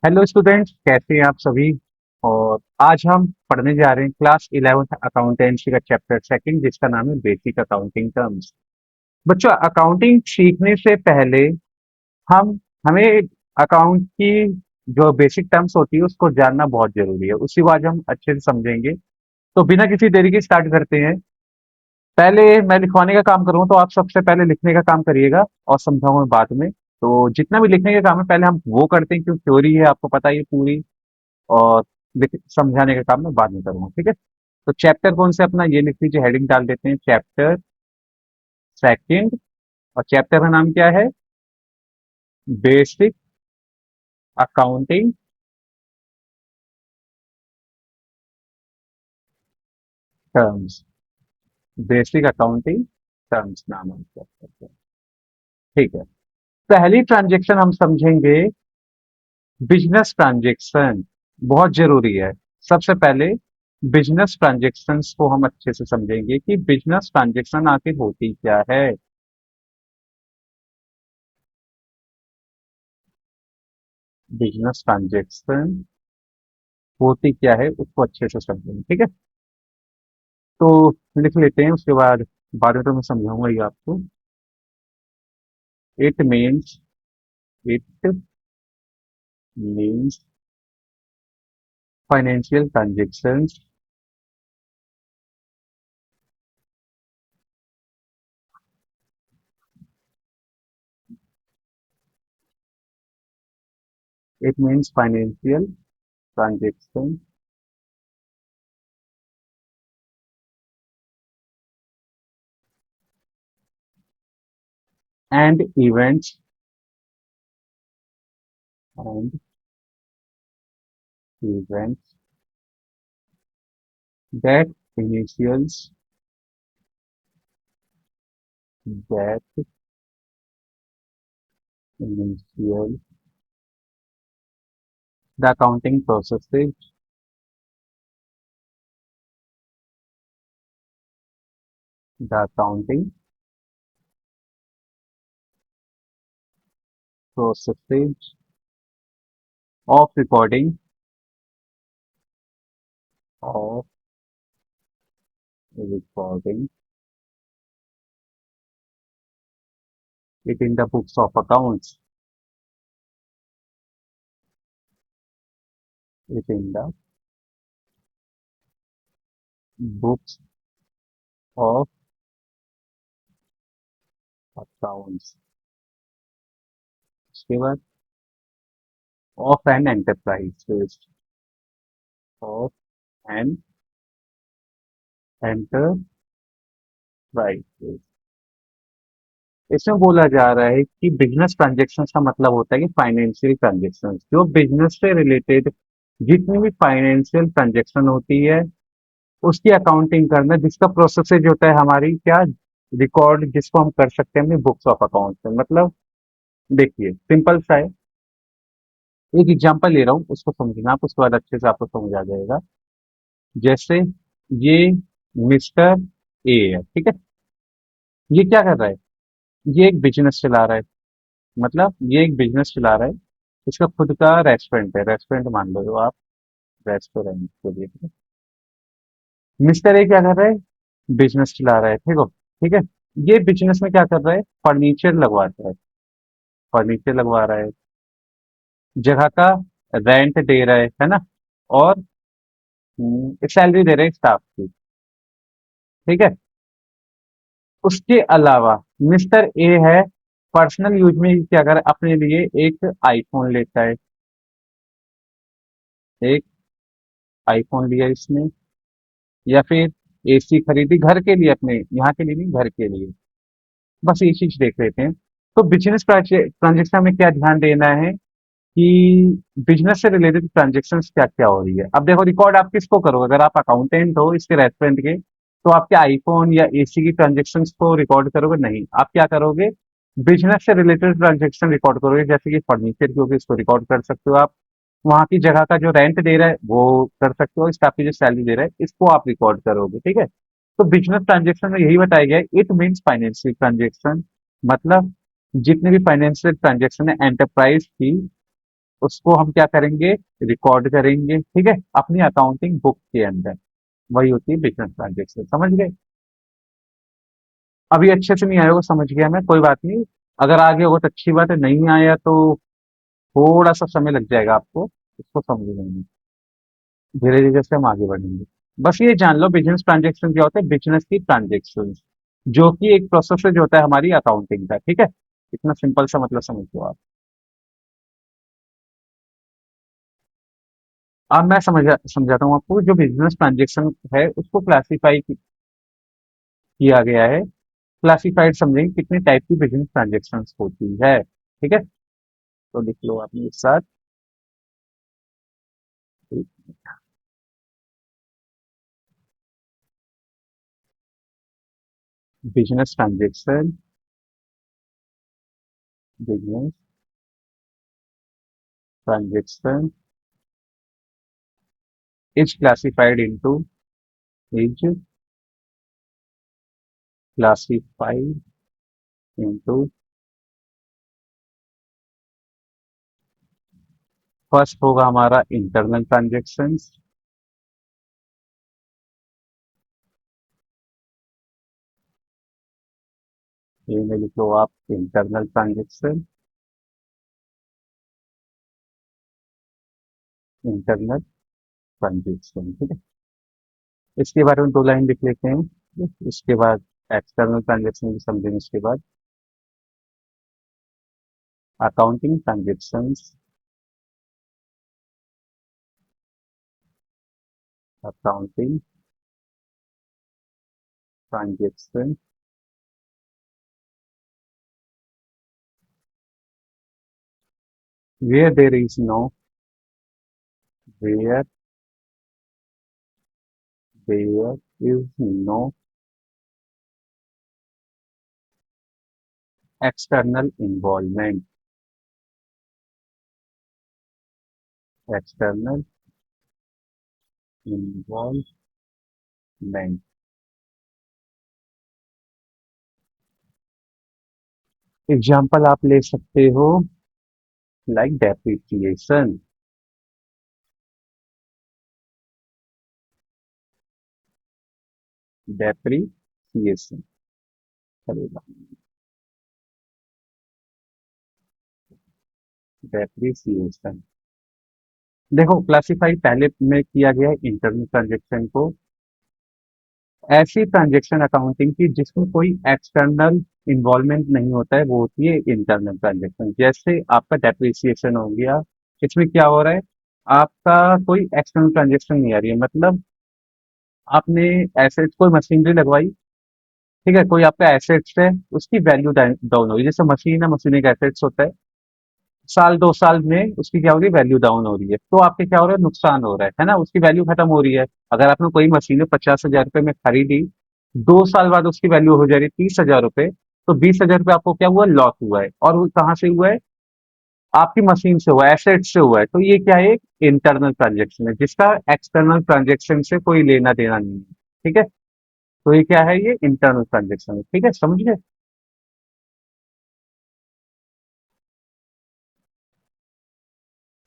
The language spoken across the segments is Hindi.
हेलो स्टूडेंट्स, कैसे हैं आप सभी। और आज हम पढ़ने जा रहे हैं क्लास 11th अकाउंटेंसी का चैप्टर सेकंड, जिसका नाम है बेसिक अकाउंटिंग टर्म्स। बच्चों, अकाउंटिंग सीखने से पहले हम हमें अकाउंट की जो बेसिक टर्म्स होती है उसको जानना बहुत जरूरी है। उसी को आज हम अच्छे से समझेंगे। तो बिना किसी देरी के स्टार्ट करते हैं। पहले मैं लिखवाने का काम करूँ तो आप सबसे पहले लिखने का काम करिएगा और समझाऊंगा बाद में। तो जितना भी लिखने का काम है पहले हम वो करते हैं, क्योंकि थ्योरी है, आपको पता ही है पूरी। और समझाने का काम मैं बाद में करूंगा, ठीक है। तो चैप्टर कौन से अपना ये लिख लीजिए, हेडिंग डाल देते हैं चैप्टर सेकंड। और चैप्टर का नाम क्या है? Basic accounting terms. Basic accounting terms नाम है चैप्टर का। ठीक है। पहली ट्रांजेक्शन हम समझेंगे बिजनेस ट्रांजेक्शन। बहुत जरूरी है। सबसे पहले बिजनेस ट्रांजेक्शन्स को हम अच्छे से समझेंगे कि बिजनेस ट्रांजेक्शन आखिर होती क्या है। बिजनेस ट्रांजेक्शन होती क्या है उसको अच्छे से समझेंगे, ठीक है। तो लिख लेते हैं, उसके बाद में तो मैं समझाऊंगा ही आपको। It means it means financial transactions it means financial transaction and and events that initials that initial the accounting processes the accounting processes of of recording it in the books of accounts it in the books of accounts। उसके बाद of an enterprise of an enterprise. इसमें बोला जा रहा है कि बिजनेस ट्रांजेक्शन का मतलब होता है कि फाइनेंशियल ट्रांजेक्शन, जो बिजनेस से रिलेटेड जितनी भी फाइनेंशियल ट्रांजेक्शन होती है उसकी अकाउंटिंग करना, जिसका प्रोसेस होता है हमारी क्या, रिकॉर्ड, जिसको हम कर सकते हैं अपनी बुक्स ऑफ अकाउंट में। मतलब देखिए, सिंपल सा है। एक एग्जांपल ले रहा हूँ, उसको समझना आप, उसके बाद अच्छे से आपको समझ आ जाएगा। जैसे ये मिस्टर ए है, ठीक है। ये क्या कर रहा है? ये एक बिजनेस चला रहा है। मतलब ये एक बिजनेस चला रहा है। इसका खुद का रेस्टोरेंट है, रेस्टोरेंट मान लो आप, रेस्टोरेंट के लिए, ठीक है। मिस्टर ए क्या कर रहा है? बिजनेस चला रहा है, ठीक हो, ठीक है। ये बिजनेस में क्या कर रहा है? फर्नीचर लगवाता है। फर्नीचर लगवा रहा है, जगह का रेंट दे रहा है ना। और एक सैलरी दे रहे हैं स्टाफ की, ठीक है। उसके अलावा मिस्टर ए है, पर्सनल यूज में क्या करे, अपने लिए एक आईफोन लेता है। एक आईफोन लिया इसने, या फिर एसी खरीदी घर के लिए, अपने यहाँ के लिए नहीं, घर के लिए। बस ये चीज देख लेते हैं। तो बिजनेस ट्रांजेक्शन में क्या ध्यान देना है कि बिजनेस से रिलेटेड ट्रांजेक्शन क्या क्या हो रही है। अब देखो, रिकॉर्ड आप किसको करोगे? अगर आप अकाउंटेंट हो इसके रेस्टोरेंट के, तो आपके आईफोन या एसी की ट्रांजेक्शन को रिकॉर्ड करोगे नहीं। आप क्या करोगे? बिजनेस से रिलेटेड ट्रांजेक्शन रिकॉर्ड करोगे, जैसे कि फर्नीचर की होगी, इसको रिकॉर्ड कर सकते हो आप। वहां की जगह का जो रेंट दे रहा है वो कर सकते हो, स्टाफ की जो सैलरी दे रहा है इसको आप रिकॉर्ड करोगे, ठीक है। तो बिजनेस ट्रांजेक्शन में यही बताया गया है, इट मीन्स फाइनेंशियल ट्रांजेक्शन। मतलब जितने भी फाइनेंशियल ट्रांजेक्शन है एंटरप्राइज की, उसको हम क्या करेंगे, रिकॉर्ड करेंगे, ठीक है, अपनी अकाउंटिंग बुक के अंदर। वही होती है बिजनेस ट्रांजेक्शन, समझ गए? अभी अच्छे से नहीं आया होगा, समझ गया मैं, कोई बात नहीं। अगर आगे होगा तो अच्छी बात है, नहीं आया तो थोड़ा सा समय लग जाएगा आपको इसको समझने में। धीरे धीरे से हम आगे बढ़ेंगे। बस ये जान लो बिजनेस ट्रांजेक्शन क्या होता है, बिजनेस की ट्रांजेक्शन, जो कि एक प्रोसेस जो होता है हमारी अकाउंटिंग का, ठीक है। इतना सिंपल सा मतलब समझ लो आप। अब मैं समझाता हूँ आपको। जो बिजनेस ट्रांजेक्शन है उसको क्लासीफाई किया गया है। क्लासिफाइड समझेंगे कितने टाइप की बिजनेस ट्रांजेक्शन होती है, ठीक है। तो लिख लो आपने एक साथ। Business transaction, business transaction is classified into, is classified into, first होगा हमारा इंटरनल ट्रांजेक्शन। ये में लिख लो आप इंटरनल ट्रांजेक्शन, इंटरनल ट्रांजेक्शन, ठीक है। इसके बारे में दो लाइन लिख लेते हैं, इसके बाद एक्सटर्नल ट्रांजेक्शन भी समझेंगे, इसके बाद accounting transaction, accounting transaction where there is no, where there is no external involvement, external involvement। Example आप ले सकते हो, लाइक डेप्रिसिएशन, डेप्रिसिएशन चलेगा, डेप्रिसिएशन। देखो क्लासिफाई पहले में किया गया है इंटरनल ट्रांजेक्शन को, ऐसी ट्रांजेक्शन अकाउंटिंग की जिसमें कोई एक्सटर्नल इन्वॉल्वमेंट नहीं होता है, वो होती है इंटरनल ट्रांजेक्शन। जैसे आपका डेप्रिसिएशन हो गया, इसमें क्या हो रहा है, आपका कोई एक्सटर्नल ट्रांजेक्शन नहीं आ रही है, मतलब आपने एसेट्स, कोई मशीनरी लगवाई, ठीक है, कोई आपका एसेट्स है, उसकी वैल्यू डाउन हो रही है, जैसे मशीन है, मशीन एक एसेट्स होता है, साल 2 साल में उसकी क्या हो रही है, वैल्यू डाउन हो रही है, तो आपके क्या हो रहा है, नुकसान हो रहा है ना, उसकी वैल्यू खत्म हो रही है। अगर आपने कोई मशीन 50,000 रुपए में खरीदी, 2 साल बाद उसकी वैल्यू हो जा रही है 30,000 रुपए, तो 20,000 रुपए आपको क्या हुआ, लॉस हुआ है, और वो कहाँ से हुआ है, आपकी मशीन से हुआ है, एसेट से हुआ है। तो ये क्या है, एक इंटरनल ट्रांजेक्शन है, जिसका एक्सटर्नल ट्रांजेक्शन से कोई लेना देना नहीं है, ठीक है। तो ये क्या है, ये इंटरनल ट्रांजेक्शन है, ठीक है, समझ गए।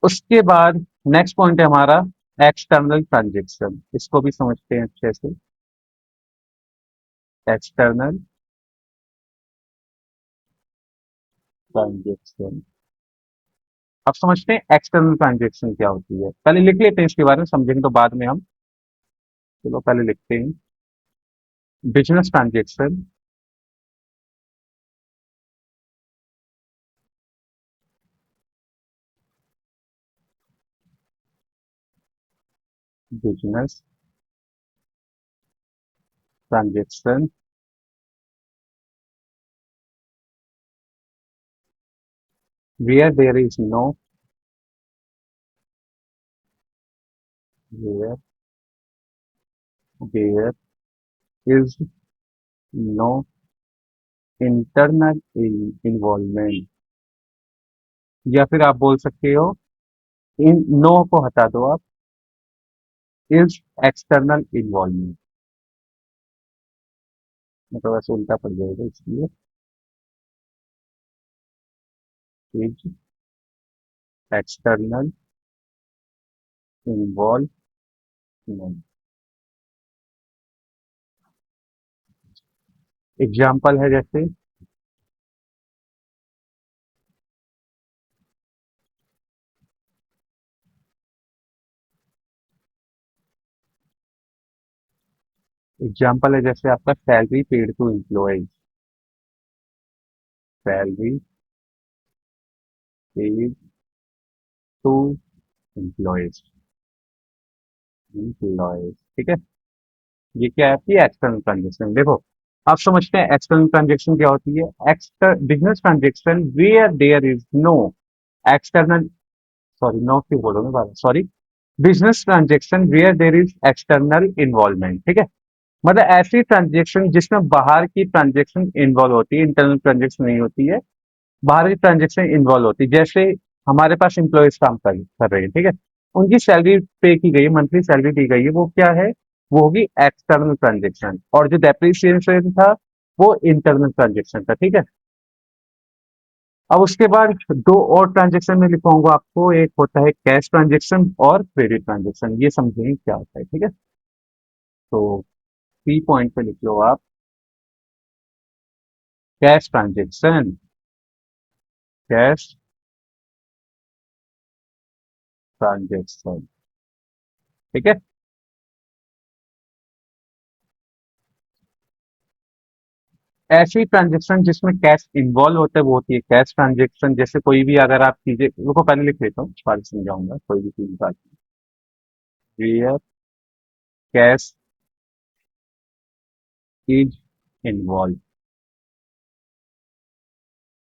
उसके बाद नेक्स्ट पॉइंट है हमारा एक्सटर्नल ट्रांजेक्शन, इसको भी समझते हैं अच्छे से। एक्सटर्नल ट्रांजेक्शन, अब समझते हैं एक्सटर्नल ट्रांजेक्शन क्या होती है, पहले लिख लेते हैं, इसके बारे में समझेंगे तो बाद में हम। चलो पहले लिखते हैं, business transaction, business transaction where there is no, where there is no internal involvement, या फिर आप बोल सकते हो, इन नो को हटा दो आप, इज एक्सटर्नल इन्वॉल्वमेंट, मतलब ऐसे उल्टा पड़ जाएगा इसलिए, इज एक्सटर्नल इन्वॉल्वमेंट। एग्जाम्पल है जैसे, एग्जाम्पल है जैसे आपका salary paid to employ, salary paid to employees, employees, ठीक है। ये क्या है आपकी एक्सटर्नल ट्रांजेक्शन। देखो, आप समझते हैं एक्सटर्नल ट्रांजेक्शन क्या होती है। Exter business transaction where there is no external, sorry no क्यों बोल रहा हूँ बार, sorry, business transaction where there is external involvement, ठीक है। मतलब ऐसी ट्रांजेक्शन जिसमें बाहर की ट्रांजेक्शन इन्वॉल्व होती है, इंटरनल ट्रांजेक्शन नहीं होती है, बाहर की ट्रांजेक्शन इन्वॉल्व होती है। जैसे हमारे पास एम्प्लॉयज काम कर रहे हैं, ठीक है, उनकी सैलरी पे की गई है, मंथली सैलरी दी गई है, वो क्या है, वो होगी एक्सटर्नल ट्रांजेक्शन। और जो डेप्रिसिएशन था वो इंटरनल ट्रांजेक्शन था, ठीक है। अब उसके बाद दो और ट्रांजेक्शन में लिखवाऊंगा आपको, एक होता है कैश ट्रांजेक्शन और क्रेडिट ट्रांजेक्शन, ये समझेंगे क्या होता है, ठीक है। तो सी पॉइंट पे लिख लो आप, कैश ट्रांजेक्शन, कैश ट्रांजेक्शन, ठीक है। ऐसी ट्रांजेक्शन जिसमें कैश इन्वॉल्व होता है वो होती है कैश ट्रांजेक्शन। जैसे कोई भी अगर आप चीजें, रुको पहले लिख लेता हूँ बाद में समझाऊंगा, कोई भी चीज बात, वेयर कैश इज इन्वॉल्व।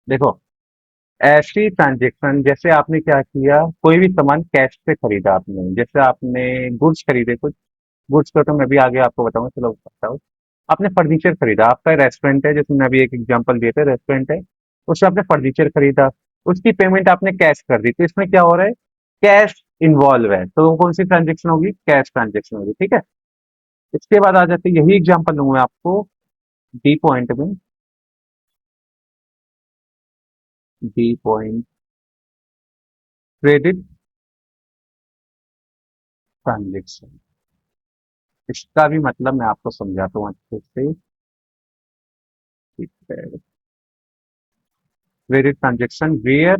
देखो, ऐसी ट्रांजेक्शन जैसे आपने क्या किया, कोई भी सामान कैश पे खरीदा आपने, जैसे आपने गुड्स खरीदे कुछ, गुड्स का तो मैं भी आगे आपको बताऊंगा, चलो बताओ। आपने फर्नीचर खरीदा, आपका रेस्टोरेंट है, जैसे मैं अभी एक एग्जांपल दिए थे, रेस्टोरेंट है, उससे आपने फर्नीचर खरीदा, उसकी पेमेंट आपने कैश कर दी, तो इसमें क्या हो रहा है, कैश इन्वॉल्व है, तो वो कौन सी ट्रांजेक्शन होगी, कैश ट्रांजेक्शन होगी, ठीक है। इसके बाद आ जाते हैं, यही एग्जांपल दूंगा मैं आपको डी पॉइंट में, डी पॉइंट, क्रेडिट ट्रांजेक्शन। इसका भी मतलब मैं आपको समझाता हूँ अच्छे से, credit transaction where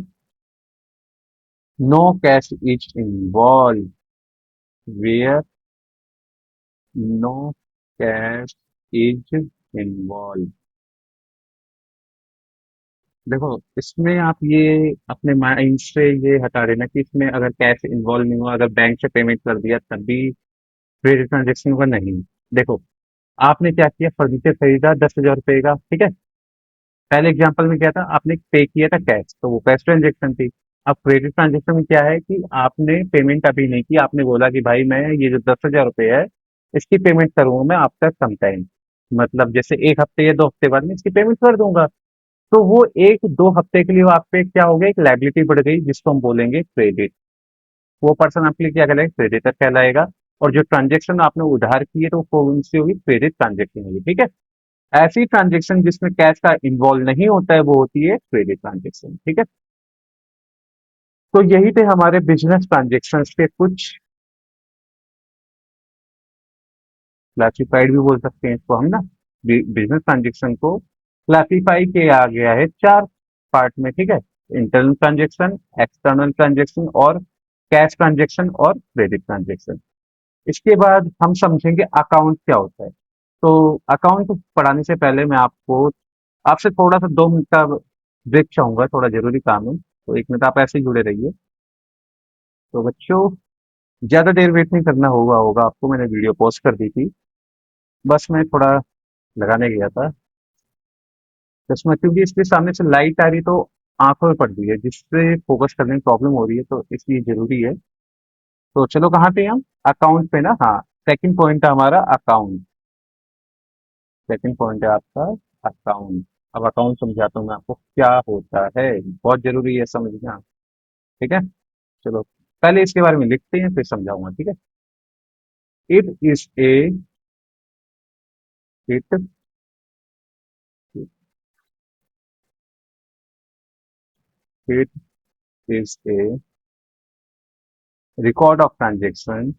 no cash is involve, where no cash is involve. देखो, इसमें आप ये अपने माइंड से ये हटा देना कि इसमें अगर कैश इन्वॉल्व नहीं हुआ, अगर बैंक से पेमेंट कर दिया तब भी क्रेडिट ट्रांजेक्शन हुआ, नहीं। देखो, आपने क्या किया, फर्नीचर खरीदा 10,000 रुपए का, ठीक है। पहले एग्जांपल में क्या था, आपने पे किया था कैश, तो वो कैश ट्रांजेक्शन थी। अब क्रेडिट ट्रांजेक्शन में क्या है कि आपने पेमेंट अभी नहीं की, आपने बोला कि भाई मैं ये जो 10,000 रुपए है इसकी पेमेंट करूंगा मैं आपका सम टाइम, मतलब जैसे एक हफ्ते या 2 हफ्ते बाद में इसकी पेमेंट कर दूंगा। तो वो एक दो हफ्ते के लिए वो आप पे क्या हो गया, एक लाइबिलिटी बढ़ गई, जिसको हम बोलेंगे क्रेडिट। वो पर्सन आपके लिए क्या कहलाएगा, क्रेडिटर कहलाएगा। और जो ट्रांजेक्शन आपने उधार की है तो वो कौन सी होगी, क्रेडिट ट्रांजेक्शन होगी, ठीक है। ऐसी ट्रांजेक्शन जिसमें कैश का इन्वॉल्व नहीं होता है वो होती है क्रेडिट ट्रांजेक्शन, ठीक है। तो यही थे हमारे बिजनेस ट्रांजेक्शन के कुछ, क्लासिफाइड भी बोल सकते हैं इसको हम ना, बिजनेस ट्रांजेक्शन को क्लासिफाई किया गया है 4 पार्ट में, ठीक है। इंटरनल ट्रांजेक्शन, एक्सटर्नल ट्रांजेक्शन और कैश ट्रांजेक्शन और क्रेडिट ट्रांजेक्शन। इसके बाद हम समझेंगे अकाउंट क्या होता है। तो अकाउंट पढ़ाने से पहले मैं आपको, आपसे थोड़ा सा 2 मिनट का ब्रेक चाहूंगा, थोड़ा जरूरी काम है, तो 1 मिनट आप ऐसे ही जुड़े रहिए। तो बच्चों, ज्यादा देर वेट नहीं करना होगा होगा आपको, मैंने वीडियो पॉज कर दी थी, बस मैं थोड़ा लगाने गया था चश्मा, क्योंकि इसके सामने से लाइट आ रही तो आंखों में पड़ रही है, जिससे फोकस करने में प्रॉब्लम हो रही है, तो इसलिए जरूरी है। तो चलो कहाँ पे हैं हम, अकाउंट पे ना, हाँ। सेकंड पॉइंट है हमारा अकाउंट, सेकंड पॉइंट है आपका अकाउंट। अब अकाउंट समझाता हूँ मैं आपको क्या होता है, बहुत जरूरी है समझना, ठीक है। चलो पहले इसके बारे में लिखते हैं फिर समझाऊंगा, ठीक है। It is a, it it is a record of transaction,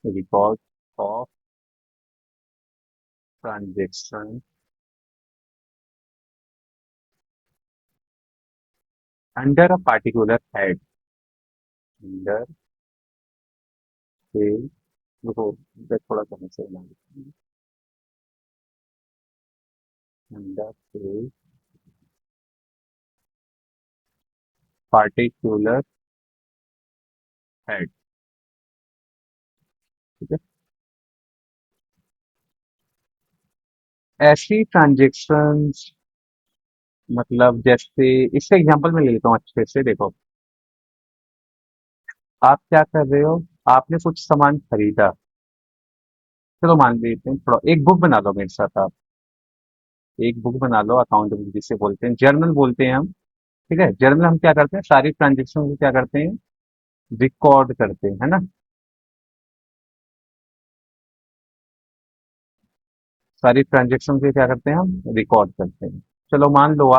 record of transaction under a particular head, under से, देखो इधर थोड़ा सा नीचे लाना, अंडर से पार्टिकुलर हेड, ठीक है। ऐसी ट्रांजेक्शन्स, मतलब जैसे इससे एग्जांपल मैं ले लेता हूँ अच्छे से, देखो आप क्या कर रहे हो, आपने कुछ सामान खरीदा, चलो मान लेते हैं, थोड़ा एक बुक बना लो मेरे साथ आप, एक बुक बना लो, अकाउंट बुक जिसे बोलते हैं, जर्नल बोलते हैं हम, ठीक है। जर्नल हम क्या करते हैं, सारी ट्रांजेक्शन को क्या करते हैं, रिकॉर्ड करते हैं, है ना। सारी ट्रांजेक्शन को क्या करते हैं, हम रिकॉर्ड करते हैं। चलो मान लो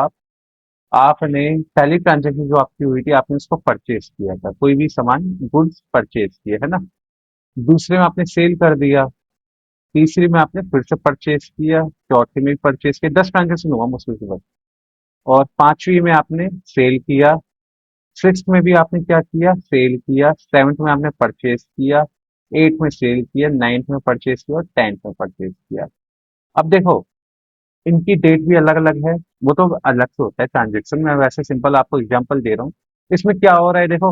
आपने पहली ट्रांजेक्शन जो आपकी हुई थी, आपने उसको परचेज किया था, कोई भी सामान, गुड्स परचेज किए, है ना। दूसरे में आपने सेल कर दिया, तीसरी में आपने फिर से परचेज किया, चौथी में भी परचेज किया, 10 ट्रांजेक्शन हुआ मुश्किल से बस। और पांचवी में आपने सेल किया, सिक्स में भी आपने क्या किया, सेल किया, सेवन्थ में आपने परचेज किया, एट में सेल किया, नाइन्थ में परचेज किया और टेंथ में परचेज किया। अब देखो, इनकी डेट भी अलग अलग है, वो तो अलग से होता है ट्रांजेक्शन में, वैसे सिंपल आपको एग्जांपल दे रहा हूँ। इसमें क्या हो रहा है देखो,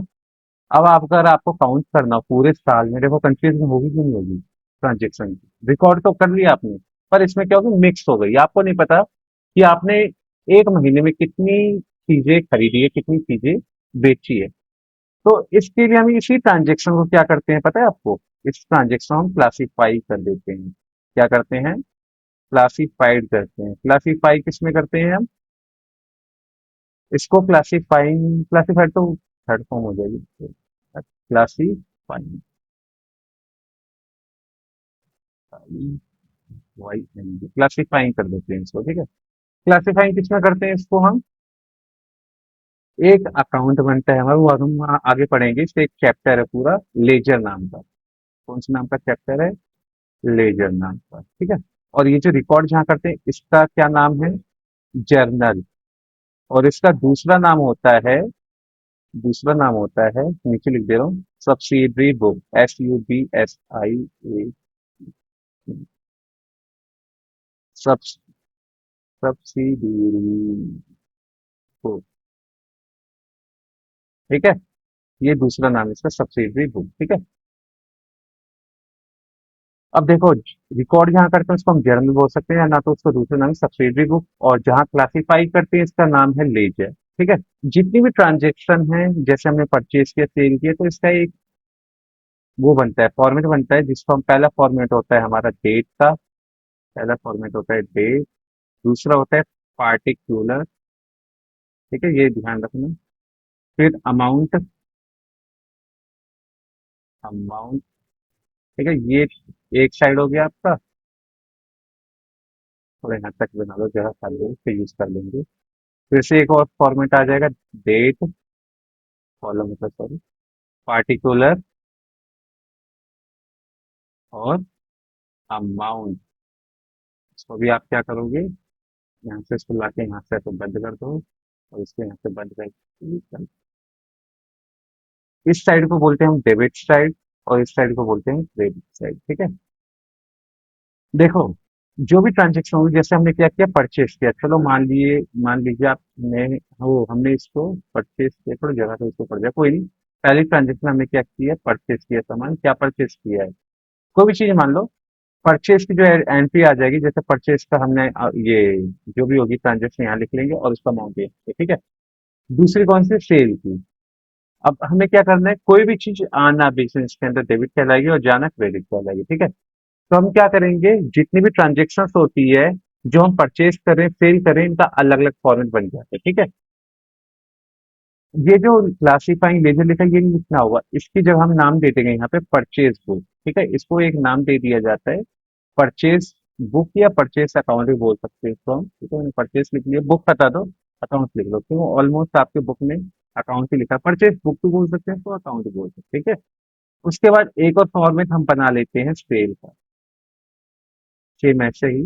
अब आप अगर आपको काउंट करना हो पूरे साल में, देखो कंफ्यूजन होगी कि नहीं होगी, ट्रांजेक्शन की रिकॉर्ड तो कर लिया आपने, पर इसमें क्या होगी, मिक्स हो गई, आपको नहीं पता कि आपने एक महीने में कितनी चीजें खरीदी है, कितनी चीजें बेची है। तो इसके लिए हम इसी ट्रांजेक्शन को क्या करते हैं पता है आपको, इस ट्रांजेक्शन हम क्लासीफाई कर देते हैं। क्या करते हैं, क्लासीफाइड करते हैं। क्लासीफाई किस में करते हैं हम, इसको क्लासीफाइंग, क्लासीफाइड तो थर्ड फॉर्म हो जाएगी, classifying, Y N G, classifying कर देते हैं इसको, ठीक है। क्लासीफाइंग किस में करते हैं इसको हम, एक अकाउंट बनता है हमारा, वो हम आगे पढ़ेंगे, इसका एक चैप्टर है पूरा, लेजर नाम का। कौन से नाम का चैप्टर है, लेजर नाम का, ठीक है। और ये जो रिकॉर्ड जहाँ करते हैं, इसका क्या नाम है, जर्नल। और इसका दूसरा नाम होता है, नीचे लिख दे रहा हूँ, सब्सिडरी बुक, SUBSIA, सब, सब्सिडरी बुक, ठीक है। ये दूसरा नाम है इसका, सब्सिडरी बुक, ठीक है। अब देखो, रिकॉर्ड जहाँ करते हैं उसको हम जर्नल बोल सकते हैं, या ना तो उसको दूसरा नाम है सब्सिडरी बुक, और जहाँ क्लासीफाई करते हैं इसका नाम है लेजर, ठीक है। जितनी भी ट्रांजेक्शन है, जैसे हमने परचेज किया, सेल किया, तो इसका एक वो बनता है, फॉर्मेट बनता है, जिसको हम, पहला फॉर्मेट होता है हमारा डेट का, पहला फॉर्मेट होता है डेट, दूसरा होता है पार्टिकुलर, ठीक है, ये ध्यान रखना। फिर अमाउंट, अमाउंट, ठीक है, ये एक साइड हो गया आपका, थोड़ा यहाँ तक बना लो, जगह खाली है उससे यूज कर लेंगे। फिर से एक और फॉर्मेट आ जाएगा, डेट, कॉलम मतलब सॉरी, पार्टिकुलर और अमाउंट। इसको भी आप क्या करोगे, यहाँ से इसको लाके यहाँ से तो बंद कर दो, और इसको यहाँ से बंद कर, इस साइड को बोलते हैं हम डेबिट साइड, और इस साइड को बोलते हैं क्रेडिट साइड, ठीक है। देखो, जो भी ट्रांजेक्शन होगी, जैसे हमने क्या किया, परचेस किया, चलो मान लीजिए आपने, हो हमने इसको परचेस किया, थोड़ी जगह तो इसको पड़ जाए, कोई नहीं। पहली ट्रांजेक्शन हमने क्या किया, परचेस किया सामान, क्या परचेस किया है, कोई भी चीज मान लो। परचेस की जो एंट्री आ जाएगी, जैसे परचेस का हमने ये जो भी होगी ट्रांजेक्शन यहाँ लिख लेंगे, और उसका अमाउंट ये, ठीक है। दूसरी कौन सी, सेल की। अब हमें क्या करना है, कोई भी चीज आना बिजनेस के अंदर डेबिट कहलाएगी, और जाना क्रेडिट कहलाएगी, ठीक है। तो हम क्या करेंगे, जितनी भी ट्रांजेक्शन होती है, जो हम परचेज करें, सेल करें, इनका अलग अलग फॉर्मेट बन जाता है, ठीक है। ये जो क्लासीफाइंग लेजर लिखा है, ये नहीं लिखना होगा, इसकी जगह हम नाम दे देंगे यहाँ पे परचेज बुक, ठीक है, इसको एक नाम दे दिया जाता है, परचेज बुक, या परचेज अकाउंट भी बोल सकते हैं इसको हम, ठीक है। मैंने परचेज लिख लिया, बुक हटा दो, अकाउंट लिख लो, क्यों, ऑलमोस्ट आपके बुक में अकाउंट ही लिखा है। परचेज बुक भी बोल सकते हैं इसको, अकाउंट भी बोल सकते हैं, ठीक है। उसके बाद एक और फॉर्मेट हम बना लेते हैं सेल का, सेम ऐसे ही।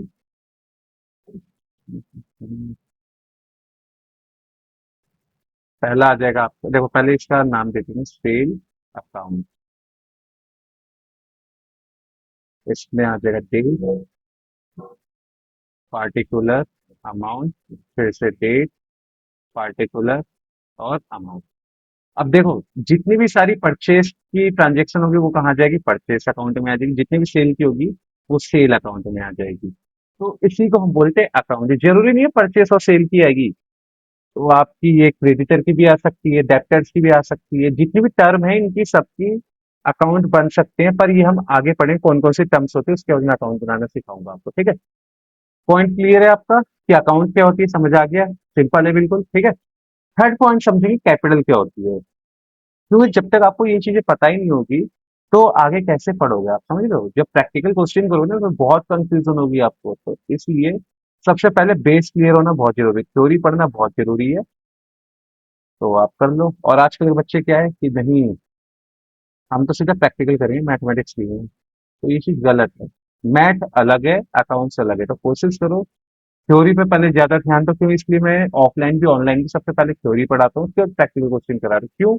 पहला आ जाएगा आपको, देखो पहले इसका नाम देते हैं सेल अकाउंट। इसमें आ जाएगा डेट, पार्टिकुलर, अमाउंट, फिर से डेट, पार्टिकुलर और अमाउंट। अब देखो, जितनी भी सारी परचेस की ट्रांजेक्शन होगी वो कहाँ जाएगी, परचेस अकाउंट में आ जाएगी। जितनी भी सेल की होगी वो सेल अकाउंट में आ जाएगी। तो इसी को हम बोलते हैं अकाउंट। जरूरी नहीं है परचेस और सेल की आएगी, तो आपकी ये क्रेडिटर की भी आ सकती है, डेप्टर्स की भी आ सकती है। जितनी भी टर्म है इनकी सबकी अकाउंट बन सकते हैं, पर ये हम आगे पढ़े कौन कौन सी टर्म्स होती है उसके बाद में अकाउंट बनाना सिखाऊंगा आपको, ठीक है। पॉइंट क्लियर है आपका कि अकाउंट क्या होती है, समझ आ गया, सिंपल है बिल्कुल, ठीक है। थर्ड पॉइंट समझेंगे कैपिटल क्या होती है, क्योंकि जब तक आपको ये चीजें पता ही नहीं होगी तो आगे कैसे पढ़ोगे आप, समझ रहे हो। जब प्रैक्टिकल क्वेश्चन करोगे ना तो बहुत कंफ्यूजन होगी आपको, तो इसलिए सबसे पहले बेस क्लियर होना बहुत जरूरी है, थ्योरी पढ़ना बहुत जरूरी है। तो आप कर लो। और आजकल के बच्चे क्या है कि नहीं, हम तो सीधा प्रैक्टिकल करेंगे, मैथमेटिक्स लिए हैं, तो ये चीज गलत है। मैथ अलग है, अकाउंट्स अलग है, तो कोशिश करो थ्योरी पे पहले ज्यादा ध्यान दो। क्यों, इसलिए मैं ऑफलाइन भी ऑनलाइन भी सबसे पहले थ्योरी पढ़ाता हूँ, उसके बाद प्रैक्टिकल क्वेश्चन करा रहा हूँ। क्यों,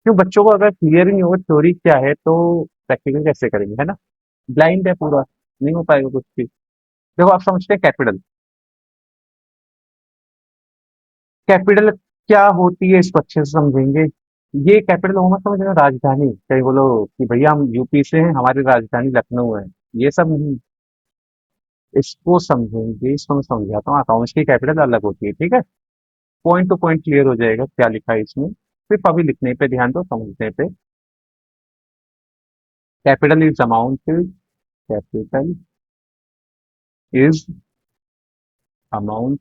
क्यों बच्चों को अगर क्लियर ही नहीं होगा थ्योरी क्या है तो प्रैक्टिकल कैसे करेंगे, है ना। ब्लाइंड है पूरा, नहीं हो पाएगा कुछ भी। देखो आप समझते हैं कैपिटल, कैपिटल क्या होती है इसको अच्छे से समझेंगे। ये कैपिटल होगा समझना, राजधानी, कहीं बोलो कि भैया हम यूपी से हैं, हमारी राजधानी लखनऊ है, ये सब नहीं। इसको समझेंगे, इसको मैं समझाता हूँ। अकाउंट्स की कैपिटल अलग होती है, ठीक है। पॉइंट टू पॉइंट क्लियर हो जाएगा क्या लिखा है इसमें, सिर्फ अभी लिखने पे ध्यान दो, समझने पे। Capital is amount, capital is amount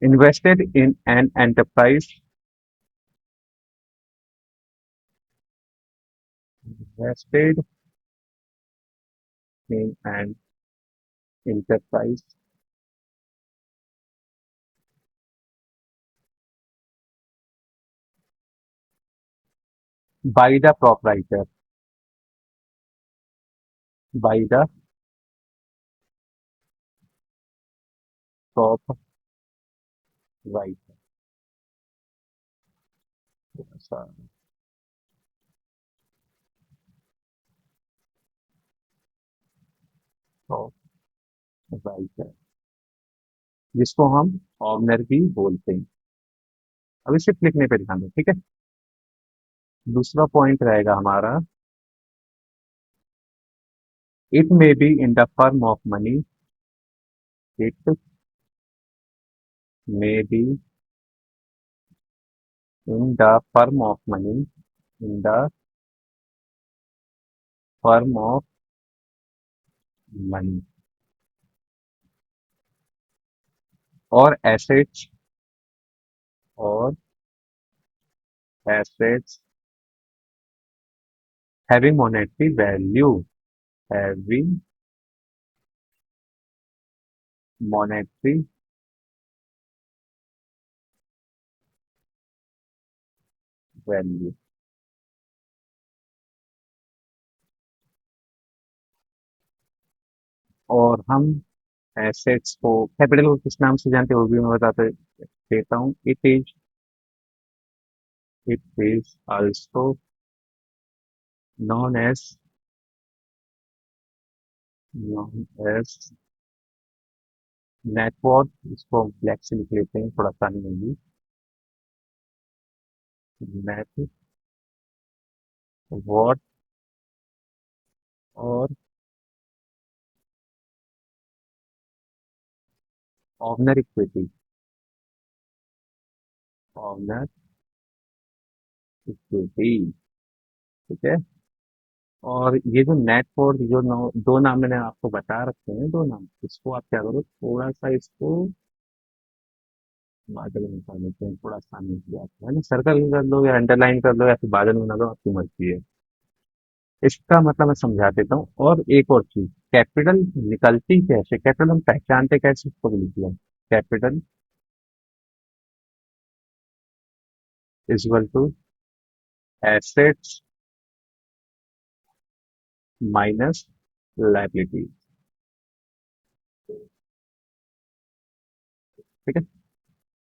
invested in an enterprise, invested in an enterprise bye the proprietor, bye the proprietor, proprietor, जिसको हम ऑनर भी बोलते हैं। अभी सिर्फ लिखने पे ध्यान दो, ठीक है। दूसरा पॉइंट रहेगा हमारा, it may be in the form of money, it may be in the form of money, in the form of money, और एसेट्स, और assets having monetary value, having monetary value. और हम एसेट्स को, कैपिटल को किस नाम से जानते हो वो भी मैं बताते देता हूँ। It is also known as, known as net worth. इसको हम ब्लैक से लिख लेते हैं, थोड़ा आसानी होगी। नेटवर्थ, और ऑनर इक्विटी, ऑनर इक्विटी, ठीक है। और ये जो नेट फोर, जो दो नाम मैंने आपको बता रखे हैं, दो नाम, इसको आप क्या करो, थोड़ा सा इसको बादल में बना लेते हैं, थोड़ा आसानी हो जाता है ना। सर्कल कर लो या अंडरलाइन कर लो या फिर बादल बना लो, आपकी मर्जी है। इसका मतलब मैं समझा देता हूँ। और एक और चीज, कैपिटल निकलती कैसे, कैपिटल हम पहचानते कैसे, उसको भी लिख लिया। Capital is equal to assets minus liability. ठीक है,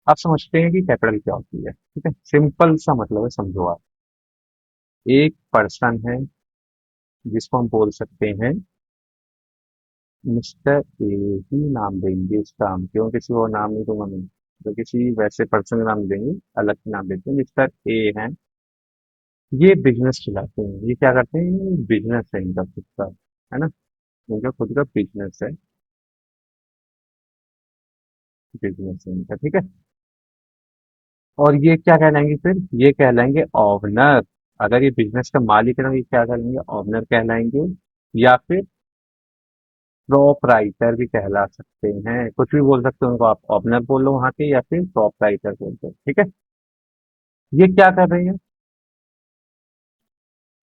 आप समझते हैं कि कैपिटल क्या होती है। ठीक है, सिंपल सा मतलब है, समझो आप। एक पर्सन है जिसको हम बोल सकते हैं मिस्टर ए, ही नाम देंगे इस काम, क्यों किसी और नाम नहीं दूंगा मैं, तो किसी वैसे पर्सन का नाम देंगे, अलग से नाम देते हैं। मिस्टर ए है, ये बिजनेस चलाते हैं, ये क्या करते हैं, बिजनेस है इनका खुद का, है ना, इनका खुद का बिजनेस है, बिजनेस है इनका। ठीक है, और ये क्या कहलाएंगे फिर, ये कहलाएंगे ओनर। अगर ये बिजनेस का मालिक है ना, ये क्या कहलाएंगे, ओनर कहलाएंगे, या फिर प्रोपराइटर भी कहला सकते हैं, कुछ भी बोल सकते हो उनको, आप ओनर बोल लो वहां के, या फिर प्रोपराइटर बोल दो। ठीक है, ये क्या कर रहे हैं,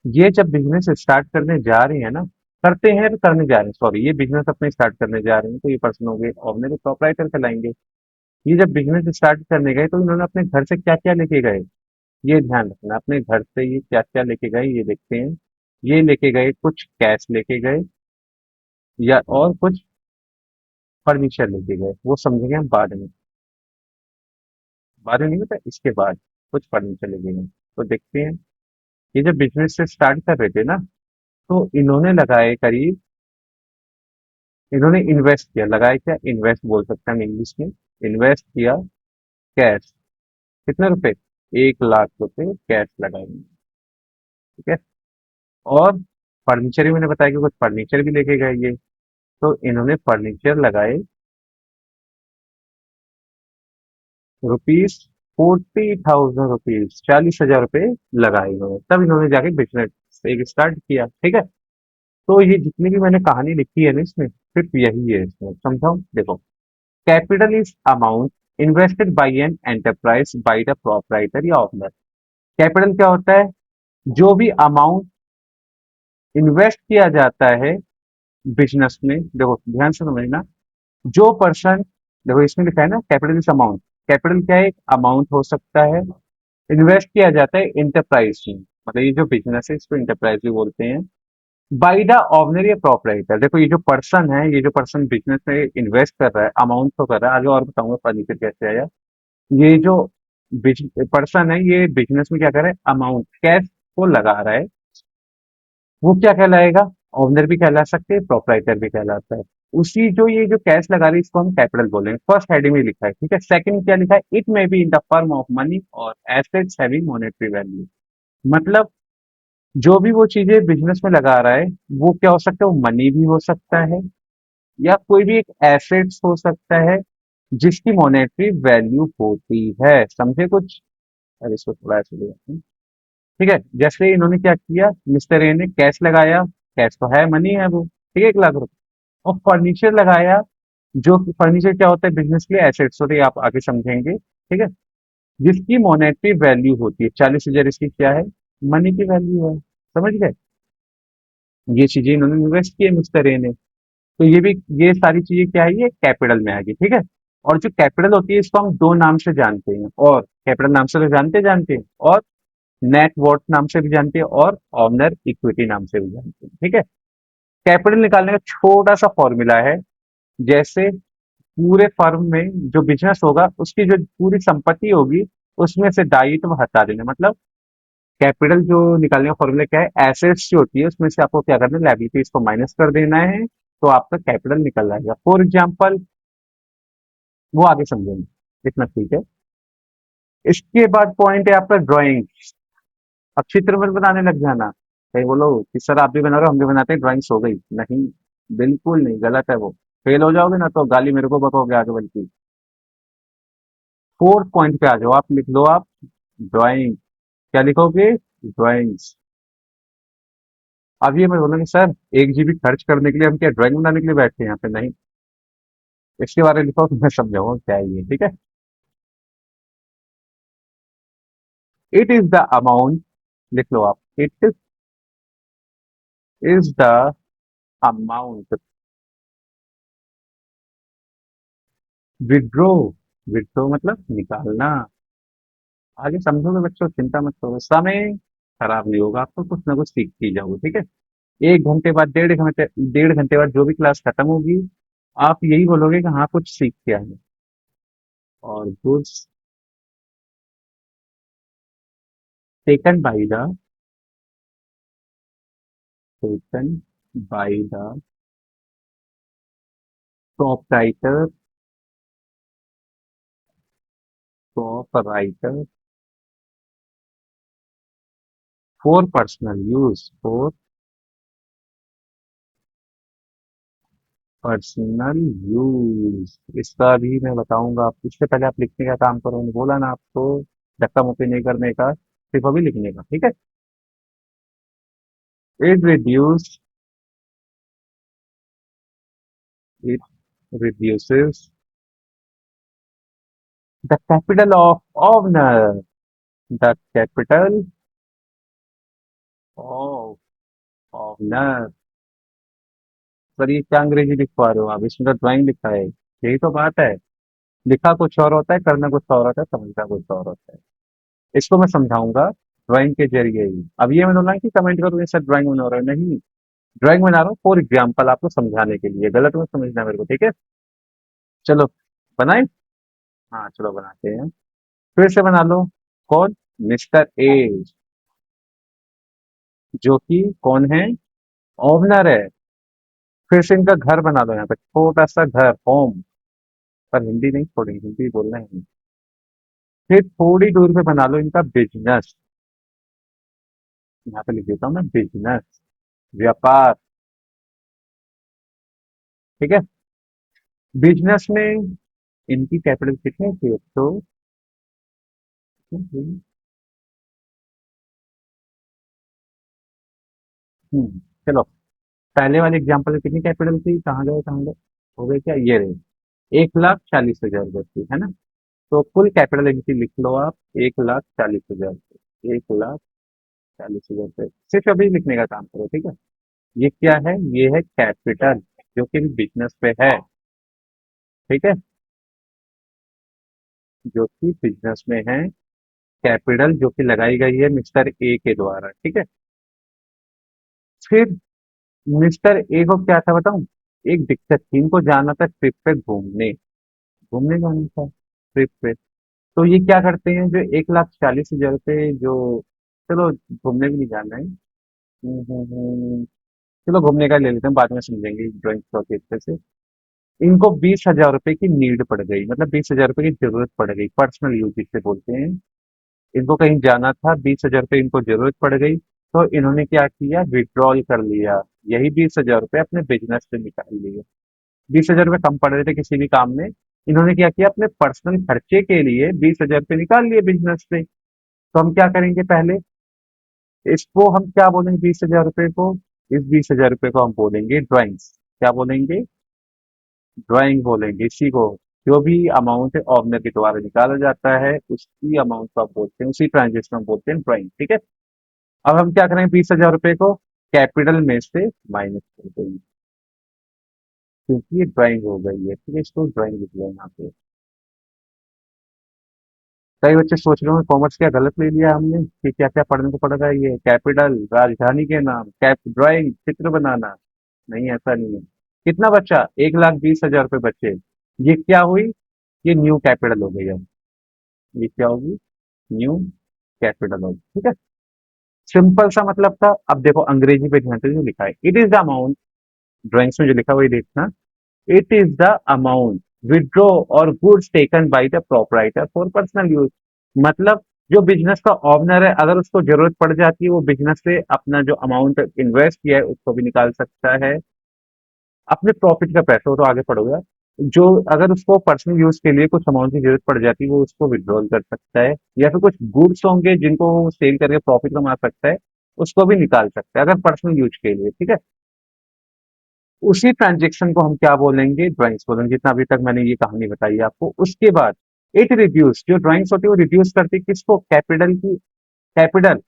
ये जब बिजनेस स्टार्ट करने जा रहे हैं ना, करते हैं तो करने जा रहे हैं, सॉरी, ये बिजनेस अपने स्टार्ट करने जा रहे हैं, तो ये पर्सन हो गए ओनर, प्रोपराइटर कहलाएंगे। ये जब बिजनेस स्टार्ट करने गए तो इन्होंने अपने घर से क्या क्या लेके गए, ये ध्यान रखना, अपने घर से ये क्या क्या लेके गए ये देखते हैं। ये लेके गए, कुछ कैश लेके गए, या और कुछ फर्नीचर लेके गए, वो समझेंगे हम बाद में, बाद में नहीं, बता इसके बाद कुछ फर्नीचर लेके गए। तो देखते हैं, ये जब बिजनेस से स्टार्ट कर रहे थे ना, तो इन्होंने लगाए करीब, इन्होंने इन्वेस्ट किया, लगाए क्या, इन्वेस्ट बोल सकते हैं हम इंग्लिश में, इन्वेस्ट किया कैश, कितने रुपए, 1 लाख रुपए कैश लगाएंगे। ठीक है, और फर्नीचर भी मैंने बताया कि कुछ फर्नीचर भी लेके गए ये, तो इन्होंने फर्नीचर लगाए रुपीज 40,000 रुपीज, 40,000 रुपए लगाए इन्होंने, तब इन्होंने जाके बिजनेस एक स्टार्ट किया। ठीक है, तो ये जितनी भी मैंने कहानी लिखी है ना इसमें, सिर्फ यही है, इसमें समझाओ, देखो। Capital is amount invested bye an enterprise bye the proprietor या ओनर। कैपिटल क्या होता है, जो भी अमाउंट इन्वेस्ट किया जाता है बिजनेस में, देखो ध्यान से समझना, जो पर्सन, देखो इसमें लिखा है ना कैपिटल इज अमाउंट, कैपिटल क्या है, एक अमाउंट हो सकता है, इन्वेस्ट किया जाता है इंटरप्राइज में, मतलब ये जो बिजनेस है इसको इंटरप्राइज भी बोलते हैं, बाय द ओनर या प्रोपराइटर। देखो ये जो पर्सन है, ये जो पर्सन बिजनेस में इन्वेस्ट कर रहा है, अमाउंट तो कर रहा है, आगे और बताऊंगा फर्नीचर कैसे आया। ये जो पर्सन है, ये बिजनेस में क्या कर रहा है, अमाउंट कैश को लगा रहा है, वो क्या कहलाएगा, ओनर भी कहला सकते हैं, प्रोपराइटर भी कहलाता है। उसी जो ये जो कैश लगा रही है इसको हम कैपिटल बोलेंगे, फर्स्ट हेडिंग में लिखा है। ठीक है, सेकंड क्या लिखा है, it may be in the form of money और एसेट्स हैविंग मॉनेटरी वैल्यू। मतलब जो भी वो चीजें बिजनेस में लगा रहा है, वो क्या हो सकता है, वो मनी भी हो सकता है, या कोई भी एक एसेट्स हो सकता है जिसकी मॉनेटरी वैल्यू होती है, समझे कुछ। अरे इसको थोड़ा ऐसे ले जाते हैं। ठीक है, जैसे इन्होंने क्या किया, मिस्टर ए ने कैश लगाया, कैश तो है, मनी है वो, ठीक है, 1 लाख रुपए, और फर्नीचर लगाया, जो फर्नीचर क्या होता है बिजनेस के लिए, एसेट्स होते हैं, आप आगे समझेंगे। ठीक है, जिसकी मॉनेटरी वैल्यू होती है, 40,000 इसकी क्या है, मनी की वैल्यू है, समझ गए। ये चीजें इन्होंने इन्वेस्ट की है मिस्टर ए ने, तो ये भी, ये सारी चीजें क्या है, ये कैपिटल में आ गई। ठीक है, और जो कैपिटल होती है इसको हम दो नाम से जानते हैं, और कैपिटल नाम से तो जानते जानते हैं, और नेट वर्थ नाम से भी जानते हैं, और ऑनर इक्विटी नाम से भी जानते हैं। ठीक है, कैपिटल निकालने का छोटा सा फॉर्मूला है, जैसे पूरे फर्म में जो बिजनेस होगा उसकी जो पूरी संपत्ति होगी, उसमें से दायित्व हटा देना, मतलब कैपिटल जो निकालने का फॉर्मूला क्या है, एसेट्स जो होती है उसमें से आपको क्या करना है, लायबिलिटीज को माइनस कर देना है, तो आपका कैपिटल निकल जाएगा। फॉर एग्जाम्पल, वो आगे समझेंगे, इतना ठीक है। इसके बाद पॉइंट है आपका ड्राइंग। अब चित्र मत बनाने लग जाना, कहीं बोलो कि सर आप भी बना रहे हो हम भी बनाते हैं, ड्राइंग्स हो गई, नहीं, बिल्कुल नहीं, गलत है वो, फेल हो जाओगे ना तो गाली मेरे को बकोगे आगे, बल्कि 4th पॉइंट पे आ जाओ, आप लिख लो, आप ड्राइंग, क्या लिखोगे, ड्राइंग्स। अब ये मैं बोलूंगी सर 1 GB खर्च करने के लिए हम क्या ड्राइंग बनाने के लिए बैठे हैं यहाँ पे, नहीं, इसके बारे में लिखो तो मैं समझाऊंगा क्या है ये। ठीक है, इट इज द अमाउंट, लिख लो आप, it is the amount. Withdraw, withdraw मतलब निकालना। आगे समझोगे बच्चों, चिंता मत करो, समय खराब नहीं होगा, आपको कुछ ना कुछ सीखते ही जाओगे, ठीक है। 1 घंटे बाद, 1.5 घंटे, 1.5 घंटे बाद जो भी क्लास खत्म होगी, आप यही बोलोगे कि हाँ कुछ सीख के आए। और goods taken by the, taken by the proprietor, proprietor for personal use, for personal use. इसका भी मैं बताऊंगा आपको, इससे पहले आप लिखने का काम करो, मैंने बोला ना आपको, धक्का मुक्की नहीं करने का, सिर्फ अभी लिखने का, ठीक है। It reduce, it reduces the capital of owner, the capital of owner. Sir ये क्या अंग्रेजी लिख पा रहे हो आप, इसमें तो ड्राइंग लिखा है, यही तो बात है। लिखा कुछ और होता है, करना कुछ और होता है, समझना कुछ और होता है। इसको मैं समझाऊंगा ड्राइंग के जरिए ही। अब ये मैंने बोला कि कमेंट करो, ये सर ड्राइंग बना रहा है, नहीं, ड्राइंग बना रहा हूँ फॉर एग्जाम्पल, आपको समझाने के लिए, गलत मत समझना मेरे को, ठीक है। चलो बनाए, हाँ चलो बनाते हैं, फिर से बना लो। कौन? मिस्टर ए, जो कि कौन है, ओनर है। फिर से इनका घर बना लो, यहाँ पे छोटा सा घर, होम। पर हिंदी नहीं, थोड़ी हिंदी बोलना है। फिर थोड़ी दूर पे बना लो इनका बिजनेस, यहाँ पे लिख देता हूँ मैं, बिजनेस, व्यापार, ठीक है। बिजनेस में इनकी कैपिटल कितनी थी, तो चलो, पहले वाले एग्जांपल में कितनी कैपिटल थी, कहाँ गए कहाँ गए, हो गए क्या, ये रहे, 1,40,000 रुपये थी, है ना। तो कुल कैपिटल इनकी लिख लो आप, 1,40,000, 1,40,000 रुपये, सिर्फ अभी लिखने का काम करो, ठीक है। ये क्या है, ये है कैपिटल, जो कि बिजनेस पे है, ठीक है, जो कि बिजनेस में है, कैपिटल जो कि लगाई गई है मिस्टर ए के द्वारा, ठीक है। फिर मिस्टर ए को क्या था बताऊं, एक दिक्कत थी, इनको जाना था ट्रिप पे घूमने, घूमने जाना था ट्रिप पे। तो ये क्या करते हैं, जो 1,40,000 रुपये जो, चलो घूमने भी नहीं जाना है, चलो घूमने का ले लेते हैं, बाद में समझेंगे ड्राइंग के अच्छे से। इनको 20,000 रुपये की नीड पड़ गई, मतलब 20,000 रुपये की जरूरत पड़ गई, पर्सनल यूज जिसे बोलते हैं। इनको कहीं जाना था, 20,000 रुपये इनको जरूरत पड़ गई, तो इन्होंने क्या किया, विड्रॉल कर लिया, यही 20,000 रुपये अपने बिजनेस से निकाल लिए। 20,000 रुपये कम पड़ रहे थे किसी भी काम में, इन्होंने क्या किया, अपने पर्सनल खर्चे के लिए 20,000 रुपये निकाल लिए बिजनेस से। तो हम क्या करेंगे, पहले इसको हम क्या बोलेंगे, 20,000 रुपये को, इस 20,000 रुपये को हम बोलेंगे ड्राइंग्स, क्या बोलेंगे, ड्राइंग बोलेंगे इसी को। जो भी अमाउंट ऑर्डनर के द्वारा निकाला जाता है, उसी अमाउंट को आप बोलते हैं, उसी ट्रांजेक्शन में बोलते हैं ड्राइंग, ठीक है। अब हम क्या करेंगे, 20,000 रुपये को कैपिटल में से माइनस कर देंगे, क्योंकि ये ड्राइंग हो गई है, ठीक है, इसको ड्राइंग लिख लिया यहाँ पे। कई बच्चे सोच रहे हो कॉमर्स क्या गलत ले लिया हमने, कि क्या क्या पढ़ने को पड़ रहा है, ये कैपिटल, राजधानी के नाम, कैप, ड्राइंग, चित्र बनाना। नहीं, ऐसा नहीं है। कितना बचा, 1,20,000 रुपये बचे। ये क्या हुई, ये न्यू कैपिटल हो गई है, ये क्या होगी, न्यू कैपिटल होगी, ठीक है। सिंपल सा मतलब था। अब देखो अंग्रेजी पे ध्यान से जो लिखा है, it is the amount, drawings में जो लिखा है वही देखना, it is the amount withdraw or goods taken by the proprietor for personal use. मतलब जो बिजनेस का ओनर है, अगर उसको जरूरत पड़ जाती है, वो बिजनेस से अपना जो अमाउंट इन्वेस्ट किया है उसको भी निकाल सकता है, अपने प्रॉफिट का पैसा, वो तो आगे पड़ोगा। जो अगर उसको पर्सनल यूज के लिए कुछ अमाउंट की जरूरत पड़ जाती है, वो उसको विड्रॉल कर सकता है, या फिर कुछ गुड्स होंगे जिनको वो सेल करके प्रॉफिट कमा सकता है, उसको भी निकाल सकता है, अगर पर्सनल यूज के लिए, ठीक है। उसी ट्रांजेक्शन को हम क्या बोलेंगे, ड्राइंग्स बोलेंगे, जितना अभी तक मैंने ये कहानी बताई है आपको। उसके बाद इट रिड्यूस, जो ड्राइंग्स होती है वो रिड्यूस करती है किसको, कैपिटल की, कैपिटल,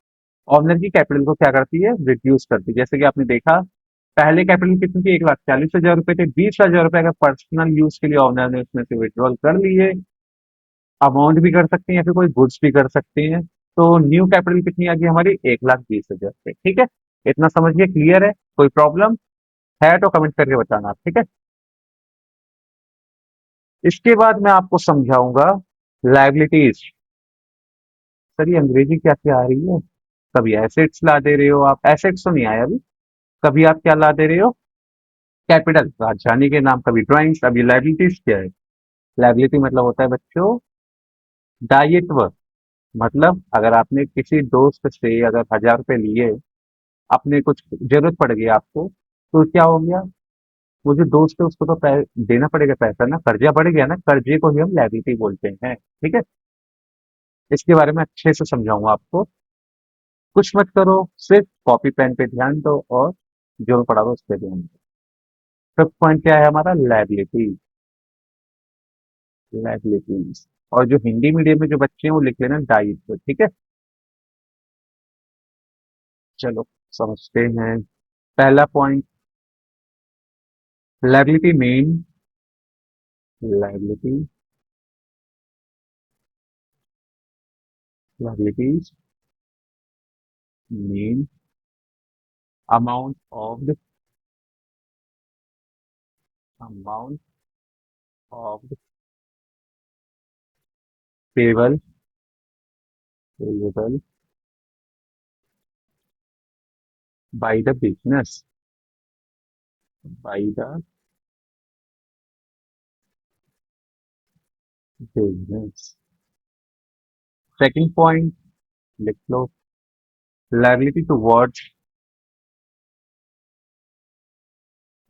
ऑनर की कैपिटल को क्या करती है, रिड्यूस करती है। जैसे कि आपने देखा, पहले कैपिटल कितनी थी, 1,40,000 रुपए थे। 20,000 रुपए अगर पर्सनल यूज के लिए ओनर ने उसमें से विड्रॉल कर लिए, अमाउंट भी कर सकते हैं या फिर कोई गुड्स भी कर सकते हैं। तो न्यू कैपिटल कितनी आ गई हमारी, 1,20,000 रुपए। ठीक है, इतना समझिए, क्लियर है? कोई प्रॉब्लम है तो कमेंट करके बताना आप, ठीक है। इसके बाद मैं आपको समझाऊंगा लाइबिलिटीज। सर ये अंग्रेजी क्या क्या आ रही है, कभी एसेट्स ला दे रहे हो आप, एसेट्स तो नहीं आया अभी, कभी आप क्या ला दे रहे हो, कैपिटल, राजधानी के नाम, कभी ड्राइंग्स, अभी लाइबिलिटीज क्या है। लाइबिलिटी मतलब होता है बच्चों दायित्व। मतलब अगर आपने किसी दोस्त से अगर 1,000 रुपए लिए, आपने कुछ जरूरत पड़ गई आपको, तो क्या हो गया, वो जो दोस्त है उसको तो देना पड़ेगा पैसा ना, कर्जा बढ़ गया ना, कर्जे को ही हम लायबिलिटी बोलते हैं, ठीक है। इसके बारे में अच्छे से समझाऊंगा आपको। कुछ मत करो, सिर्फ कॉपी पेन पे ध्यान दो और जो पढ़ा हुआ उस पर ध्यान दो। फिफ्थ पॉइंट क्या है हमारा, लायबिलिटी। लायबिलिटीज, और जो हिंदी मीडियम में जो बच्चे हैं वो लिख लेना दायित्व, ठीक है। चलो समझते हैं। पहला point, liability main, liability, liabilities main amount of the, amount of the payable, payable by the business, by the business. Second point लिख लो, liability towards,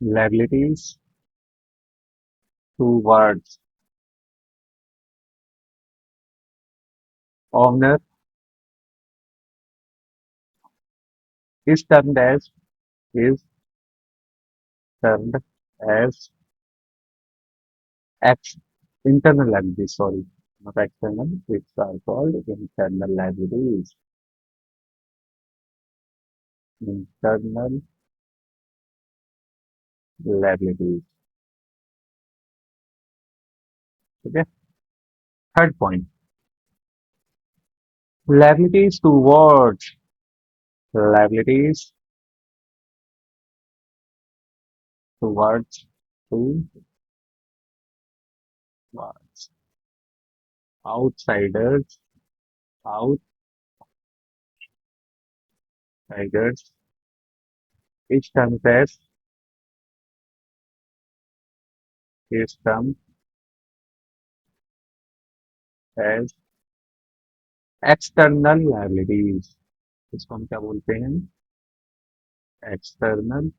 liabilities towards owner is termed as, is termed as ex internal liabilities, sorry, not external, which are called internal liabilities, internal liabilities, ठीक है। Third point, liabilities towards, liabilities towards, towards outsiders, outsiders is termed as, is termed as external liabilities. इसको हम क्या बोलते हैं, एक्सटर्नल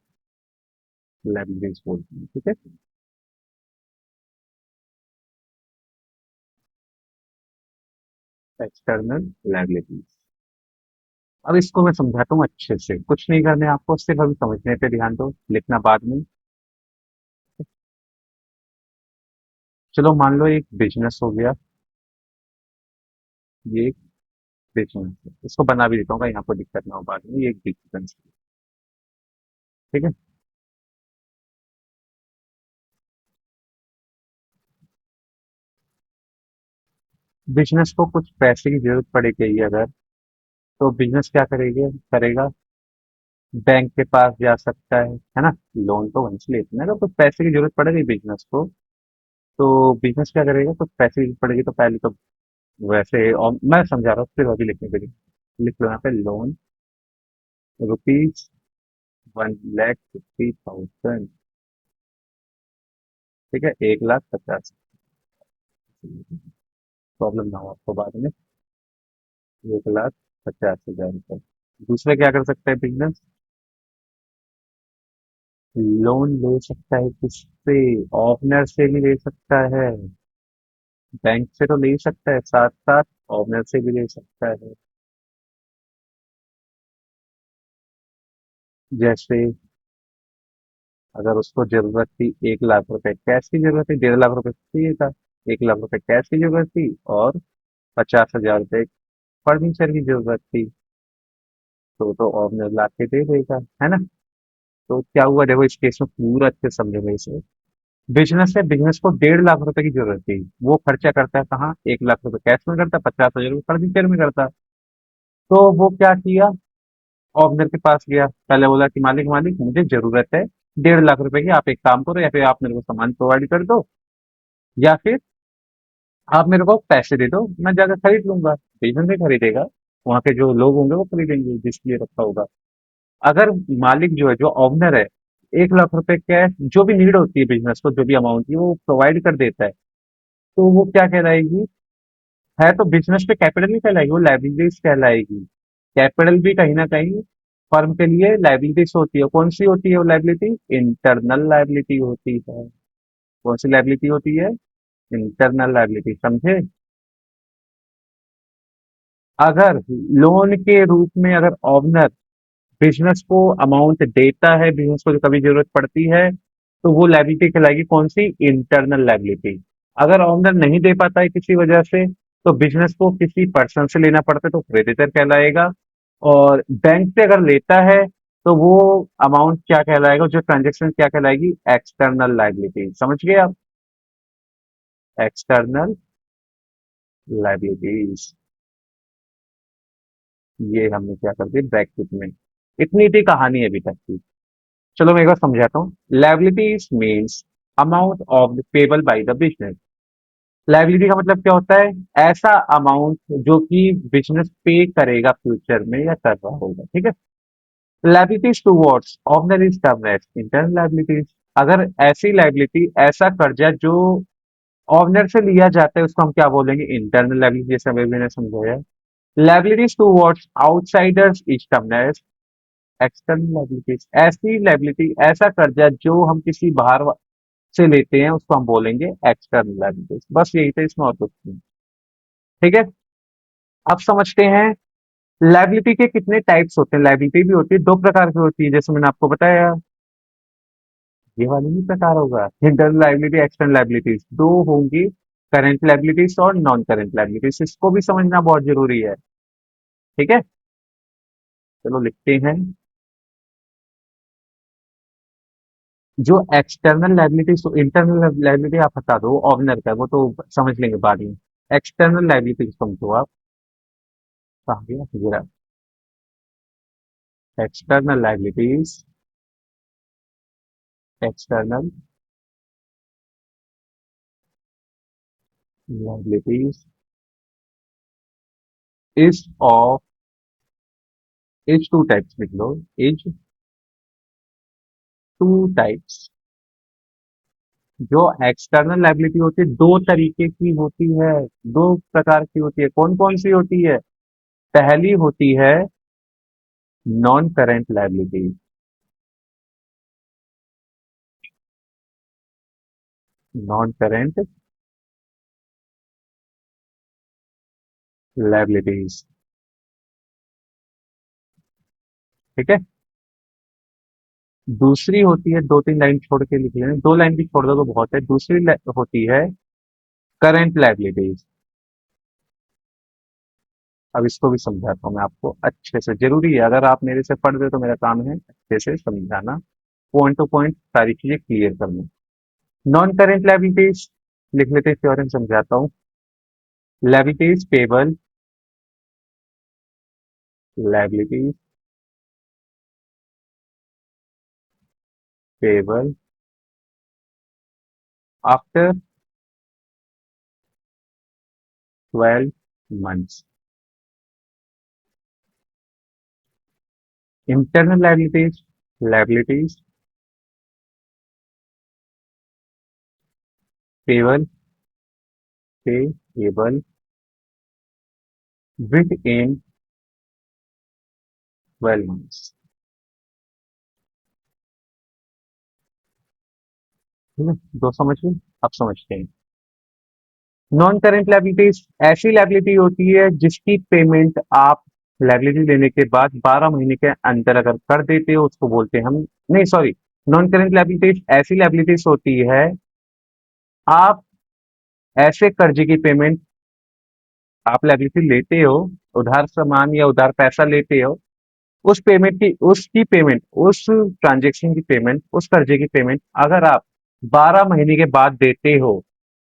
लायबिलिटीज बोलते हैं, ठीक है। External liabilities. अब इसको मैं समझाता हूँ अच्छे से, कुछ नहीं करने आपको, सिर्फ अभी समझने पे ध्यान दो, लिखना बाद में। चलो मान लो एक बिजनेस हो गया, ये एक बिजनेस है, इसको बना भी देता हूँ, यहाँ पर दिक्कत ना हो बाद में, ये एक बिजनेस है, ठीक है। बिजनेस को कुछ पैसे की जरूरत पड़ेगी अगर, तो बिजनेस क्या करेगा करेगा, बैंक के पास जा सकता है ना। लोन तो वहीं से लेते हैं ना, तो कुछ पैसे की जरूरत पड़ेगी बिजनेस को, तो बिजनेस क्या करेगा, कुछ पैसे की जरूरत पड़ेगी तो पहले तो वैसे, और मैं समझा रहा हूँ फिर अभी लिखने के लिए, लिख लो यहाँ पे, लोन रुपीज 1,50,000, ठीक है, 1,50,000, प्रॉब्लम ना हो आपको बाद में, 1,50,000 रुपये। दूसरा क्या कर सकता है बिजनेस, लोन ले सकता है किससे, ओनर से भी ले सकता है, बैंक से तो ले ही सकता है, साथ साथ ओनर से भी ले सकता है। जैसे अगर उसको जरूरत थी 1,00,000 रुपए कैश की, जरूरत थी, 1,50,000 रुपए चाहिए था, 1,00,000 रुपए कैश की जरूरत थी, और 50,000 रुपए फर्नीचर की जरूरत थी, तो ओनर ला के दे देगा, है ना। तो क्या हुआ, देखो इस केस में पूरा अच्छे से समझेंगे इसे। बिजनेस है, बिजनेस को 1.5 लाख रुपए की जरूरत थी। वो खर्चा करता है कहाँ, 1 लाख रुपए कैश में करता, 50,000 रुपये फर्नीचर में करता। तो वो क्या किया, ओनर के पास गया, पहले बोला कि मालिक मालिक मुझे जरूरत है 1.5 लाख रुपए की, आप एक काम करो, या फिर आप मेरे को सामान प्रोवाइड कर दो, या फिर आप मेरे को पैसे दे दो, मैं जाकर खरीद लूंगा। बिजनेस में खरीदेगा, वहां के जो लोग होंगे वो खरीदेंगे जिसके लिए रखा होगा। अगर मालिक जो है, जो ओनर है, 1 लाख रुपए कैश जो भी नीड होती है बिजनेस को, जो भी अमाउंट की वो प्रोवाइड कर देता है, तो वो क्या कहलाएगी, है तो बिजनेस पे कैपिटल नहीं कहलाएगी, वो लाइबिलिटीज कहलाएगी। कैपिटल भी कहीं ना कहीं फर्म के लिए लाइबिलिटीज होती है। कौन सी होती है वो लाइबिलिटी, इंटरनल लाइबिलिटी होती है। कौन सी लाइबिलिटी होती है, इंटरनल लाइबिलिटी, समझे। अगर लोन के रूप में अगर ओनर बिजनेस को अमाउंट देता है, बिजनेस को जो कभी जरूरत पड़ती है, तो वो लाइबिलिटी कहलाएगी कौन सी, इंटरनल लाइबिलिटी। अगर ओनर नहीं दे पाता है किसी वजह से, तो बिजनेस को किसी पर्सन से लेना पड़ता है, तो क्रेडिटर कहलाएगा। और बैंक से अगर लेता है, तो वो अमाउंट क्या कहलाएगा, जो ट्रांजेक्शन क्या कहलाएगी, एक्सटर्नल लाइबिलिटी। समझ गए आप, एक्सटर्नल लाइबिलिटीज। ये हमने क्या कर दी ब्रैकेट में। इतनी थी कहानी अभी तक की। चलो मैं एक बार समझाता हूँ। Liabilities means amount of payable by the business. Liability का मतलब क्या होता है, ऐसा अमाउंट जो कि बिजनेस पे करेगा फ्यूचर में या कर रहा होगा, ठीक है। Liabilities towards owner is term as internal liabilities. अगर ऐसी लाइबिलिटी, ऐसा कर्जा जो ऑनर से लिया जाता है, उसको हम क्या बोलेंगे, इंटरनल लाइबिलिटी, जैसे अभी मैंने समझाया। Liabilities towards outsiders is term as external liabilities. ऐसी लाइबिलिटी, ऐसा कर्जा जो हम किसी बाहर से लेते हैं, उसको हम बोलेंगे एक्सटर्नल लाइबिलिटीज। बस यही था, इसमें और कुछ नहीं। ठीक है। अब समझते हैं लाइबिलिटी के कितने टाइप्स होते हैं। लाइबिलिटी भी होती है, दो प्रकार की होती है, जैसे मैंने आपको बताया। ये वाली नहीं प्रकार होगा, इंटरनल लाइबिलिटी, एक्सटर्नल लाइबिलिटीज दो होंगी, करेंट लाइबिलिटीज और नॉन करेंट लाइबिलिटीज। इसको भी समझना बहुत जरूरी है। ठीक है, चलो लिखते हैं। जो एक्सटर्नल लाइबिलिटीज, तो इंटरनल लाइबिलिटी आप हटा दो, ऑनर का वो तो समझ लेंगे बाद में। एक्सटर्नल लाइबिलिटी समझो आप। कहाँ गया जरा, external liabilities, external liabilities is of, is two types लिख लो, इज टू टाइप्स। जो एक्सटर्नल लाइबिलिटी होती है, दो तरीके की होती है, दो प्रकार की होती है। कौन कौन सी होती है, पहली होती है non current liability. Non current liabilities, ठीक है। दूसरी होती है, दो तीन लाइन छोड़ के लिख लेना, दो लाइन भी छोड़ दो तो बहुत है। दूसरी होती है करंट लाइबिलिटीज। अब इसको भी समझाता हूँ मैं आपको अच्छे से, जरूरी है, अगर आप मेरे से पढ़ रहे हो तो मेरा काम है अच्छे से समझाना, पॉइंट टू पॉइंट सारी चीजें क्लियर करना। नॉन करेंट लाइबिलिटीज लिख लेते हैं, थ्योरम समझाता हूँ। Liabilities payable, liabilities payable after 12 months। Internal liabilities, liabilities payable, payable with in 12 months। ठीक है, दो समझ गए। अब समझते हैं नॉन करेंट लाइबिलिटीज। ऐसी लाइबिलिटी होती है जिसकी पेमेंट आप लाइबिलिटी लेने के बाद 12 महीने के अंदर अगर कर देते हो, उसको बोलते हैं हम, नहीं सॉरी, नॉन करेंट लाइबिलिटीज ऐसी लाइबिलिटीज होती है, आप ऐसे कर्जे की पेमेंट, आप लाइबिलिटी लेते हो, उधार सामान या उधार पैसा लेते हो, उस ट्रांजेक्शन की पेमेंट, उस कर्जे की पेमेंट अगर आप 12 महीने के बाद देते हो,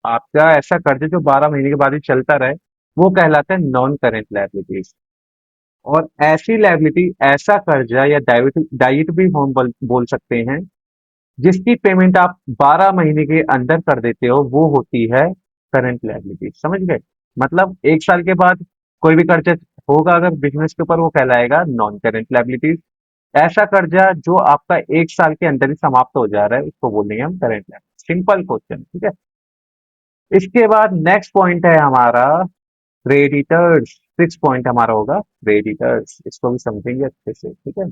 आपका ऐसा कर्ज जो 12 महीने के बाद भी चलता रहे, वो कहलाता है नॉन करेंट लायबिलिटीज। और ऐसी लायबिलिटी, ऐसा कर्जा या डाइट डाइट भी हम बोल सकते हैं, जिसकी पेमेंट आप 12 महीने के अंदर कर देते हो, वो होती है करंट लायबिलिटी। समझ गए? मतलब 1 साल के बाद कोई भी कर्जा होगा अगर बिजनेस के ऊपर, वो कहलाएगा नॉन करेंट लायबिलिटीज। ऐसा कर्जा जो आपका 1 साल के अंदर ही समाप्त हो जा रहा है, उसको बोलेंगे हम करंट लायबिलिटी। सिंपल क्वेश्चन, ठीक है। इसके बाद नेक्स्ट पॉइंट है हमारा क्रेडिटर्स। 6 पॉइंट हमारा होगा क्रेडिटर्स, इसको भी समझेंगे अच्छे से, ठीक है।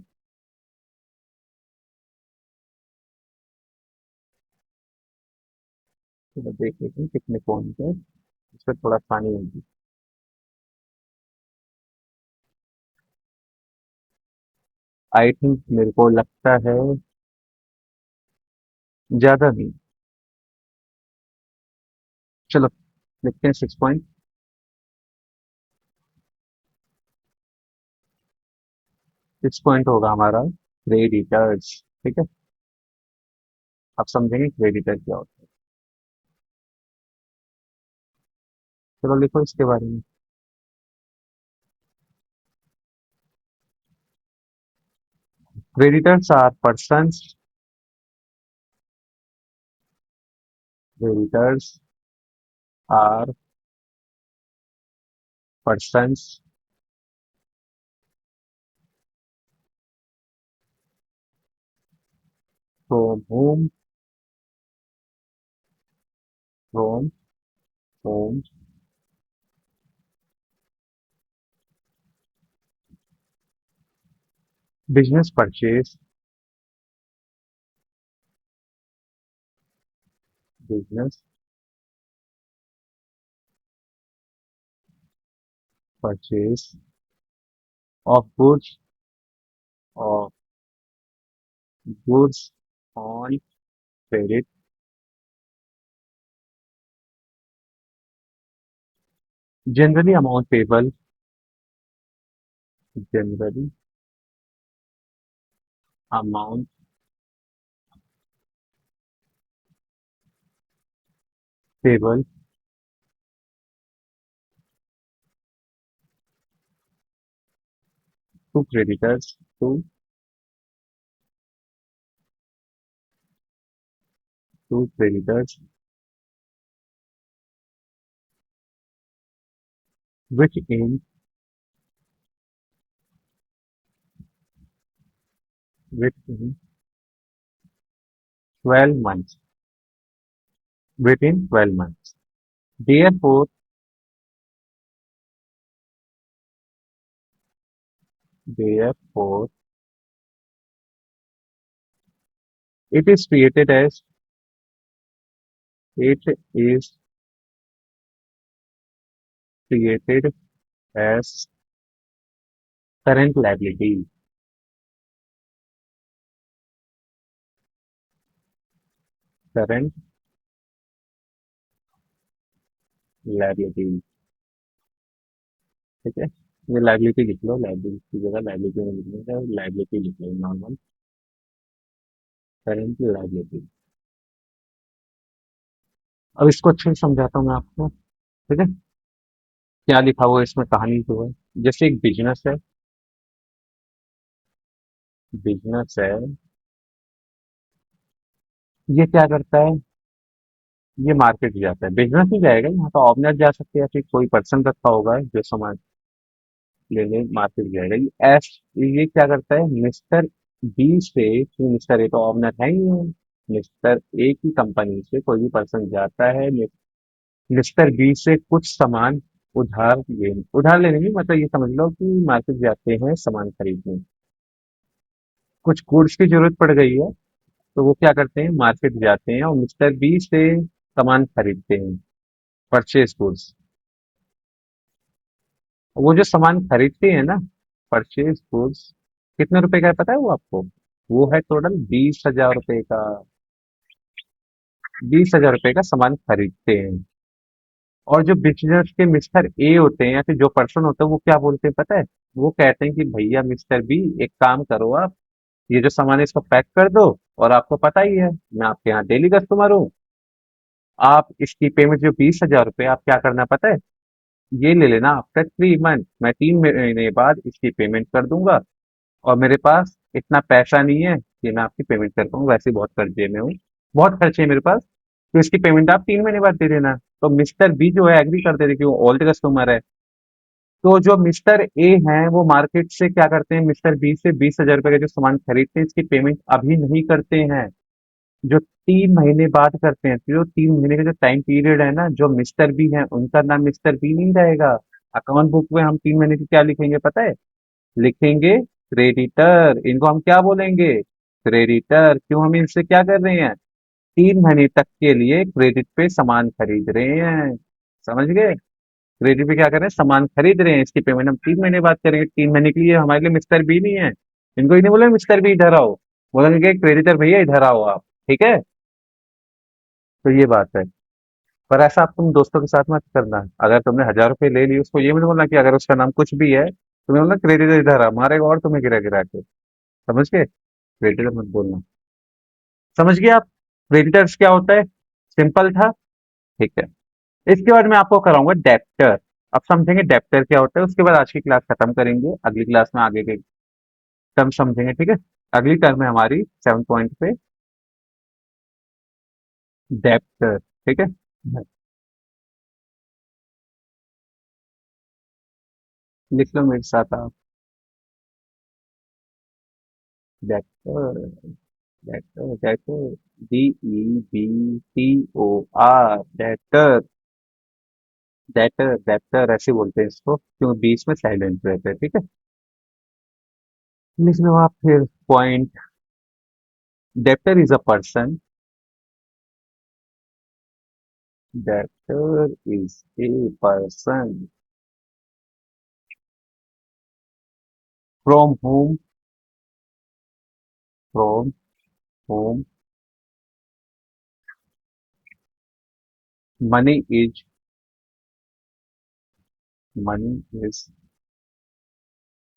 तो देख लेते हैं कितने पॉइंट है, इसमें थोड़ा पानी होगी। आई थिंक, मेरे को लगता है ज्यादा नहीं। चलो लिखते हैं 6 पॉइंट। 6 पॉइंट होगा हमारा क्रेडिटर्स, ठीक है। आप समझेंगे क्रेडिटर क्या होता है। चलो लिखो इसके बारे में। Creditors are persons, creditors are persons from from whom business purchase, business purchase of goods, of goods on credit, generally amount payable, generally amount payable to creditors, to creditors which in within 12 months, within 12 months. Therefore, it is treated as it is treated as current liability, current liability, ठीक है। ये लाइबिलिटी लिख लो, लाइबिलिटी की जगह लाइबिलिटी में लिखने का लाइबिलिटी लिख लो, नॉर्मल करंट लाइबिलिटी। अब इसको अच्छे से समझाता हूँ मैं आपको, ठीक है। क्या लिखा हुआ है इसमें, कहानी जो है, जैसे एक बिजनेस है, बिजनेस है, ये क्या करता है, ये मार्केट जाता है, बिजनेस ही जाएगा, यहाँ तो ऑब्जेक्ट जा सकते हैं या फिर कोई पर्सन रखा होगा जो सामान लेने मार्केट जाएगा। ये क्या करता है, मिस्टर बी से, कि मिस्टर ए तो ऑब्जेक्ट है ही है, मिस्टर ए की कंपनी से कोई भी पर्सन जाता है मिस्टर बी से कुछ सामान उधार लेने में, मतलब ये समझ लो कि मार्केट जाते हैं सामान खरीदने, कुछ गुड्स की जरूरत पड़ गई है, तो वो क्या करते हैं, मार्केट जाते हैं और मिस्टर बी से सामान खरीदते हैं, परचेज गुड्स। वो जो सामान खरीदते हैं ना, परचेज गुड्स, कितने रुपए का है पता है वो आपको? वो है टोटल 20,000 रुपए का। 20,000 रुपए का सामान खरीदते हैं। और जो बिजनेस के मिस्टर ए होते हैं या फिर जो पर्सन होता है, वो क्या बोलते हैं पता है? वो कहते हैं कि भैया मिस्टर बी, एक काम करो आप, ये जो सामान है इसको पैक कर दो, और आपको पता ही है मैं आपके यहाँ डेली कस्टमर हूँ, आप इसकी पेमेंट जो 20,000 रुपये आप क्या करना पता है, ये ले लेना आफ्टर 3 मंथ, मैं 3 महीने बाद इसकी पेमेंट कर दूंगा, और मेरे पास इतना पैसा नहीं है कि मैं आपकी पेमेंट कर पाऊँ, वैसे ही बहुत कर्जे में हूँ, बहुत खर्चे है मेरे पास, तो इसकी पेमेंट आप 3 महीने बाद दे देना। तो मिस्टर बी जो है एग्री कर देते कि वो ओल्ड कस्टमर है। तो जो मिस्टर ए हैं वो मार्केट से क्या करते हैं, मिस्टर बी से 20,000 रुपए का जो सामान खरीदते हैं इसकी पेमेंट अभी नहीं करते हैं, जो 3 महीने बाद करते हैं। तो जो 3 महीने का जो टाइम पीरियड है ना, जो मिस्टर बी है उनका नाम मिस्टर बी नहीं रहेगा। अकाउंट बुक में हम 3 महीने की क्या लिखेंगे पता है, लिखेंगे क्रेडिटर। इनको हम क्या बोलेंगे, क्रेडिटर। क्यों, हम इनसे क्या कर रहे हैं, 3 महीने तक के लिए क्रेडिट पे सामान खरीद रहे हैं, समझ गए। क्रेडिट पे क्या कर रहे हैं, सामान खरीद रहे हैं, इसकी पेमेंट हम 3 महीने बाद करेंगे। 3 महीने के लिए हमारे लिए मिस्टर बी नहीं है, इनको ही नहीं बोले मिस्टर बी इधर आओ, बोलेंगे क्रेडिटर भैया इधर आओ आप, ठीक है। तो ये बात है। पर ऐसा आप तुम दोस्तों के साथ मत करना, अगर तुमने 1,000 रुपये ले ली उसको ये मत बोलना कि अगर उसका नाम कुछ भी है तुम्हें बोलना क्रेडिटर इधर आ, मारेगा और तुम्हें गिरा गिरा के, समझ गए। क्रेडिटर मत बोलना, समझ गए आप। क्रेडिटर्स क्या होता है, सिंपल था, ठीक है। इसके बाद मैं आपको कराऊंगा डेप्टर। अब समझेंगे डेप्टर क्या होता है, उसके बाद आज की क्लास खत्म करेंगे, अगली क्लास में आगे के टर्म समझेंगे, ठीक है। अगली टर्म है हमारी 7 पॉइंट पे, डेप्टर, ठीक है। लिख लो मेरे साथ आप, debtor, debtor, debtor, DEBTOR, debtor, debtor, debtor ऐसे बोलते हैं इसको, क्यों बीच में साइलेंट रहते हैं, ठीक है। लिख लो आप फिर point, debtor is a person, debtor is a person from whom, from whom money is, money is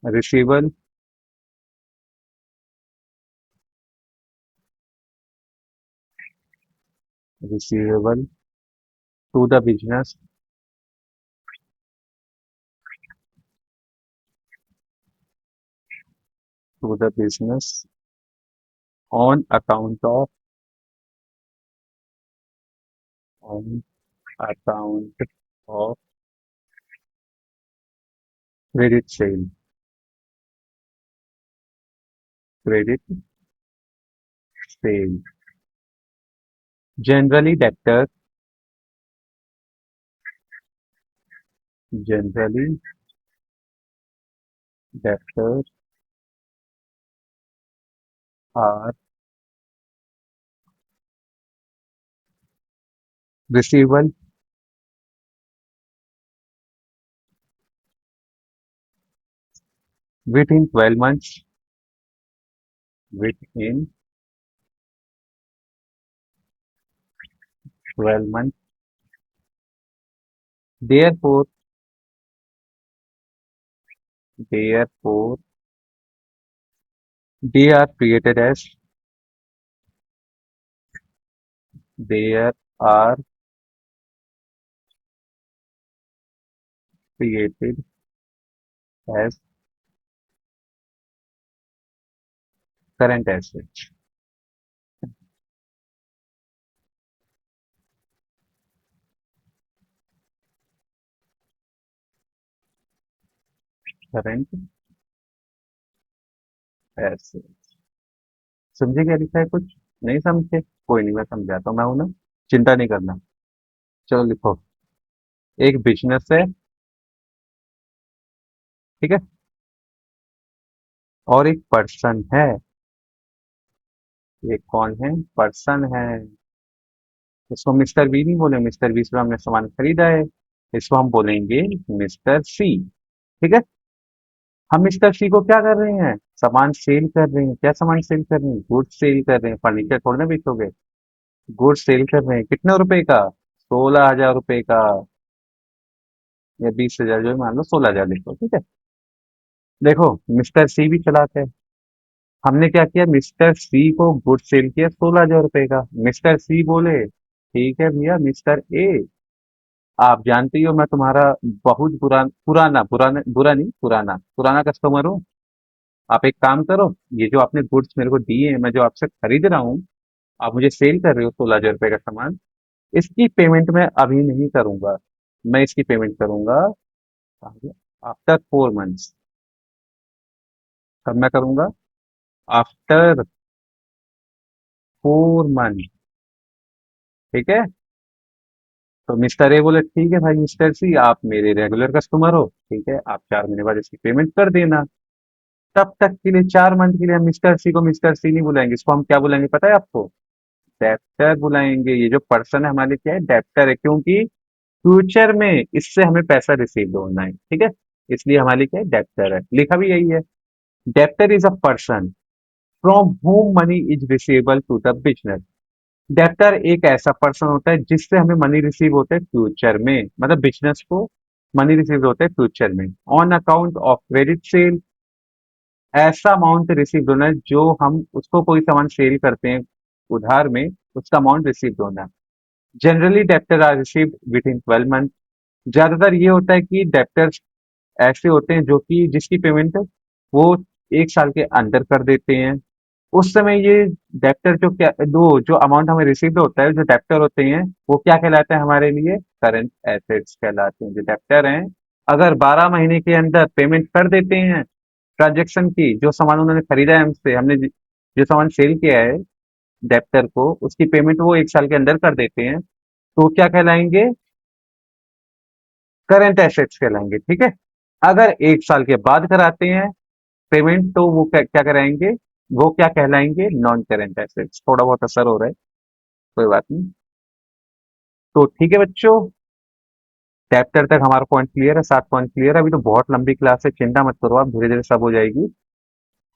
receivable, receivable to the business, to the business on account of, on account of credit sale, credit sale. Generally debtor, generally debtor are receivable within 12 months, within 12 months, therefore, therefore they are created as, they are created as current assets, current assets। समझे क्या लिखा है, कुछ नहीं समझे, कोई नहीं मैं समझाता हूँ, मैं हूं ना, चिंता नहीं करना। चलो लिखो, एक बिजनेस है, ठीक है, और एक पर्सन है, एक कौन है, पर्सन है। इसको मिस्टर बी नहीं बोले, मिस्टर बी से हमने सामान खरीदा है, इसको हम बोलेंगे मिस्टर सी, ठीक है। हम मिस्टर सी को क्या कर रहे हैं, सामान सेल कर रहे हैं, क्या सामान सेल कर रहे हैं, गुड्स सेल कर रहे हैं, फर्नीचर थोड़ी ना बेचोगे, गुड्स सेल कर रहे हैं, कितने रुपए का, 16,000 रुपए का, या 20,000, जो भी मान लो 16,000 लिखो, ठीक है। देखो, मिस्टर सी भी चलाते हैं। हमने क्या किया, मिस्टर सी को गुड सेल किया 16,000 रुपए का। मिस्टर सी बोले ठीक है भैया, मिस्टर ए, आप जानते ही हो मैं तुम्हारा बहुत पुराना पुराना बुरा नहीं, पुराना पुराना कस्टमर हूँ। आप एक काम करो, ये जो आपने गुड्स मेरे को दिए हैं, मैं जो आपसे खरीद रहा हूँ, आप मुझे सेल कर रहे हो 16,000 रुपए का सामान, इसकी पेमेंट मैं अभी नहीं करूंगा। मैं इसकी पेमेंट करूंगा आफ्टर 4 मंथ्स। कब मैं करूंगा? After 4 month. ठीक है। तो मिस्टर ए बोले ठीक है भाई, मिस्टर सी आप मेरे रेगुलर कस्टमर हो, ठीक है, आप 4 महीने बाद इसकी पेमेंट कर देना। तब तक के लिए, 4 मंथ के लिए, हम मिस्टर सी को मिस्टर सी नहीं बुलाएंगे, इसको हम क्या बुलाएंगे पता है आपको? डेप्टर बुलाएंगे। ये जो पर्सन है हमारे लिए क्या है, डेप्टर है, क्योंकि फ्यूचर में इससे हमें पैसा रिसीव होना है, ठीक है। इसलिए हमारे लिए क्या है, डेप्टर है, लिखा भी यही है। Debtor is a person from whom money is receivable to the business. Debtor एक ऐसा पर्सन होता है जिससे हमें मनी रिसीव होता है फ्यूचर में, मतलब बिजनेस को मनी रिसीव होता है फ्यूचर में, on account of credit cell. ऐसा अमाउंट रिसीव होना है जो हम उसको कोई सामान सेल करते हैं उधार में, उसका अमाउंट रिसीव होना है। Generally debtor are received within 12 month. ज्यादातर ये होता है कि डेप्टर्स ऐसे होते हैं जो कि जिसकी पेमेंट वो 1 साल के अंदर कर देते हैं। उस समय ये डेप्टर जो क्या दो जो अमाउंट हमें रिसीव होता है, जो डेप्टर होते हैं, वो क्या कहलाते हैं हमारे लिए, करंट एसेट्स कहलाते हैं। जो डेप्टर हैं, अगर 12 महीने के अंदर पेमेंट कर देते हैं ट्रांजेक्शन की, जो सामान उन्होंने खरीदा है हमसे, हमने जो सामान सेल किया है डेप्टर को, उसकी पेमेंट वो 1 साल के अंदर कर देते हैं, तो क्या कहलाएंगे, करंट एसेट्स कहलाएंगे, ठीक है। अगर 1 साल के बाद कराते हैं पेमेंट, तो वो क्या क्या कराएंगे, वो क्या कहलाएंगे, नॉन करंट एसेट्स। थोड़ा बहुत असर हो रहा है, कोई बात नहीं। तो ठीक है बच्चों, चैप्टर तक हमारा पॉइंट क्लियर है, 7 पॉइंट क्लियर है। अभी तो बहुत लंबी क्लास है, चिंता मत करो आप, धीरे धीरे सब हो जाएगी।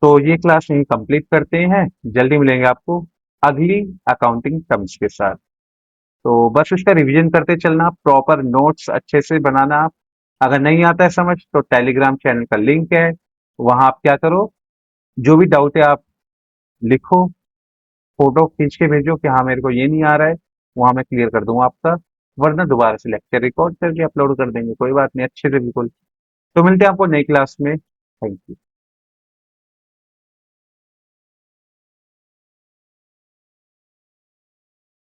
तो ये क्लास यहीं कंप्लीट करते हैं, जल्दी मिलेंगे आपको अगली अकाउंटिंग टर्म्स के साथ। तो बस इसका रिवीजन करते चलना, प्रॉपर नोट्स अच्छे से बनाना आप। अगर नहीं आता है समझ, तो टेलीग्राम चैनल का लिंक है, वहां आप क्या करो, जो भी डाउट है आप लिखो, फोटो खींच के भेजो कि हाँ मेरे को ये नहीं आ रहा है, वहां मैं क्लियर कर दूंगा आपका। वरना दोबारा से लेक्चर रिकॉर्ड करके अपलोड कर देंगे, कोई बात नहीं, अच्छे से बिल्कुल। तो मिलते हैं आपको नई क्लास में। Thank you.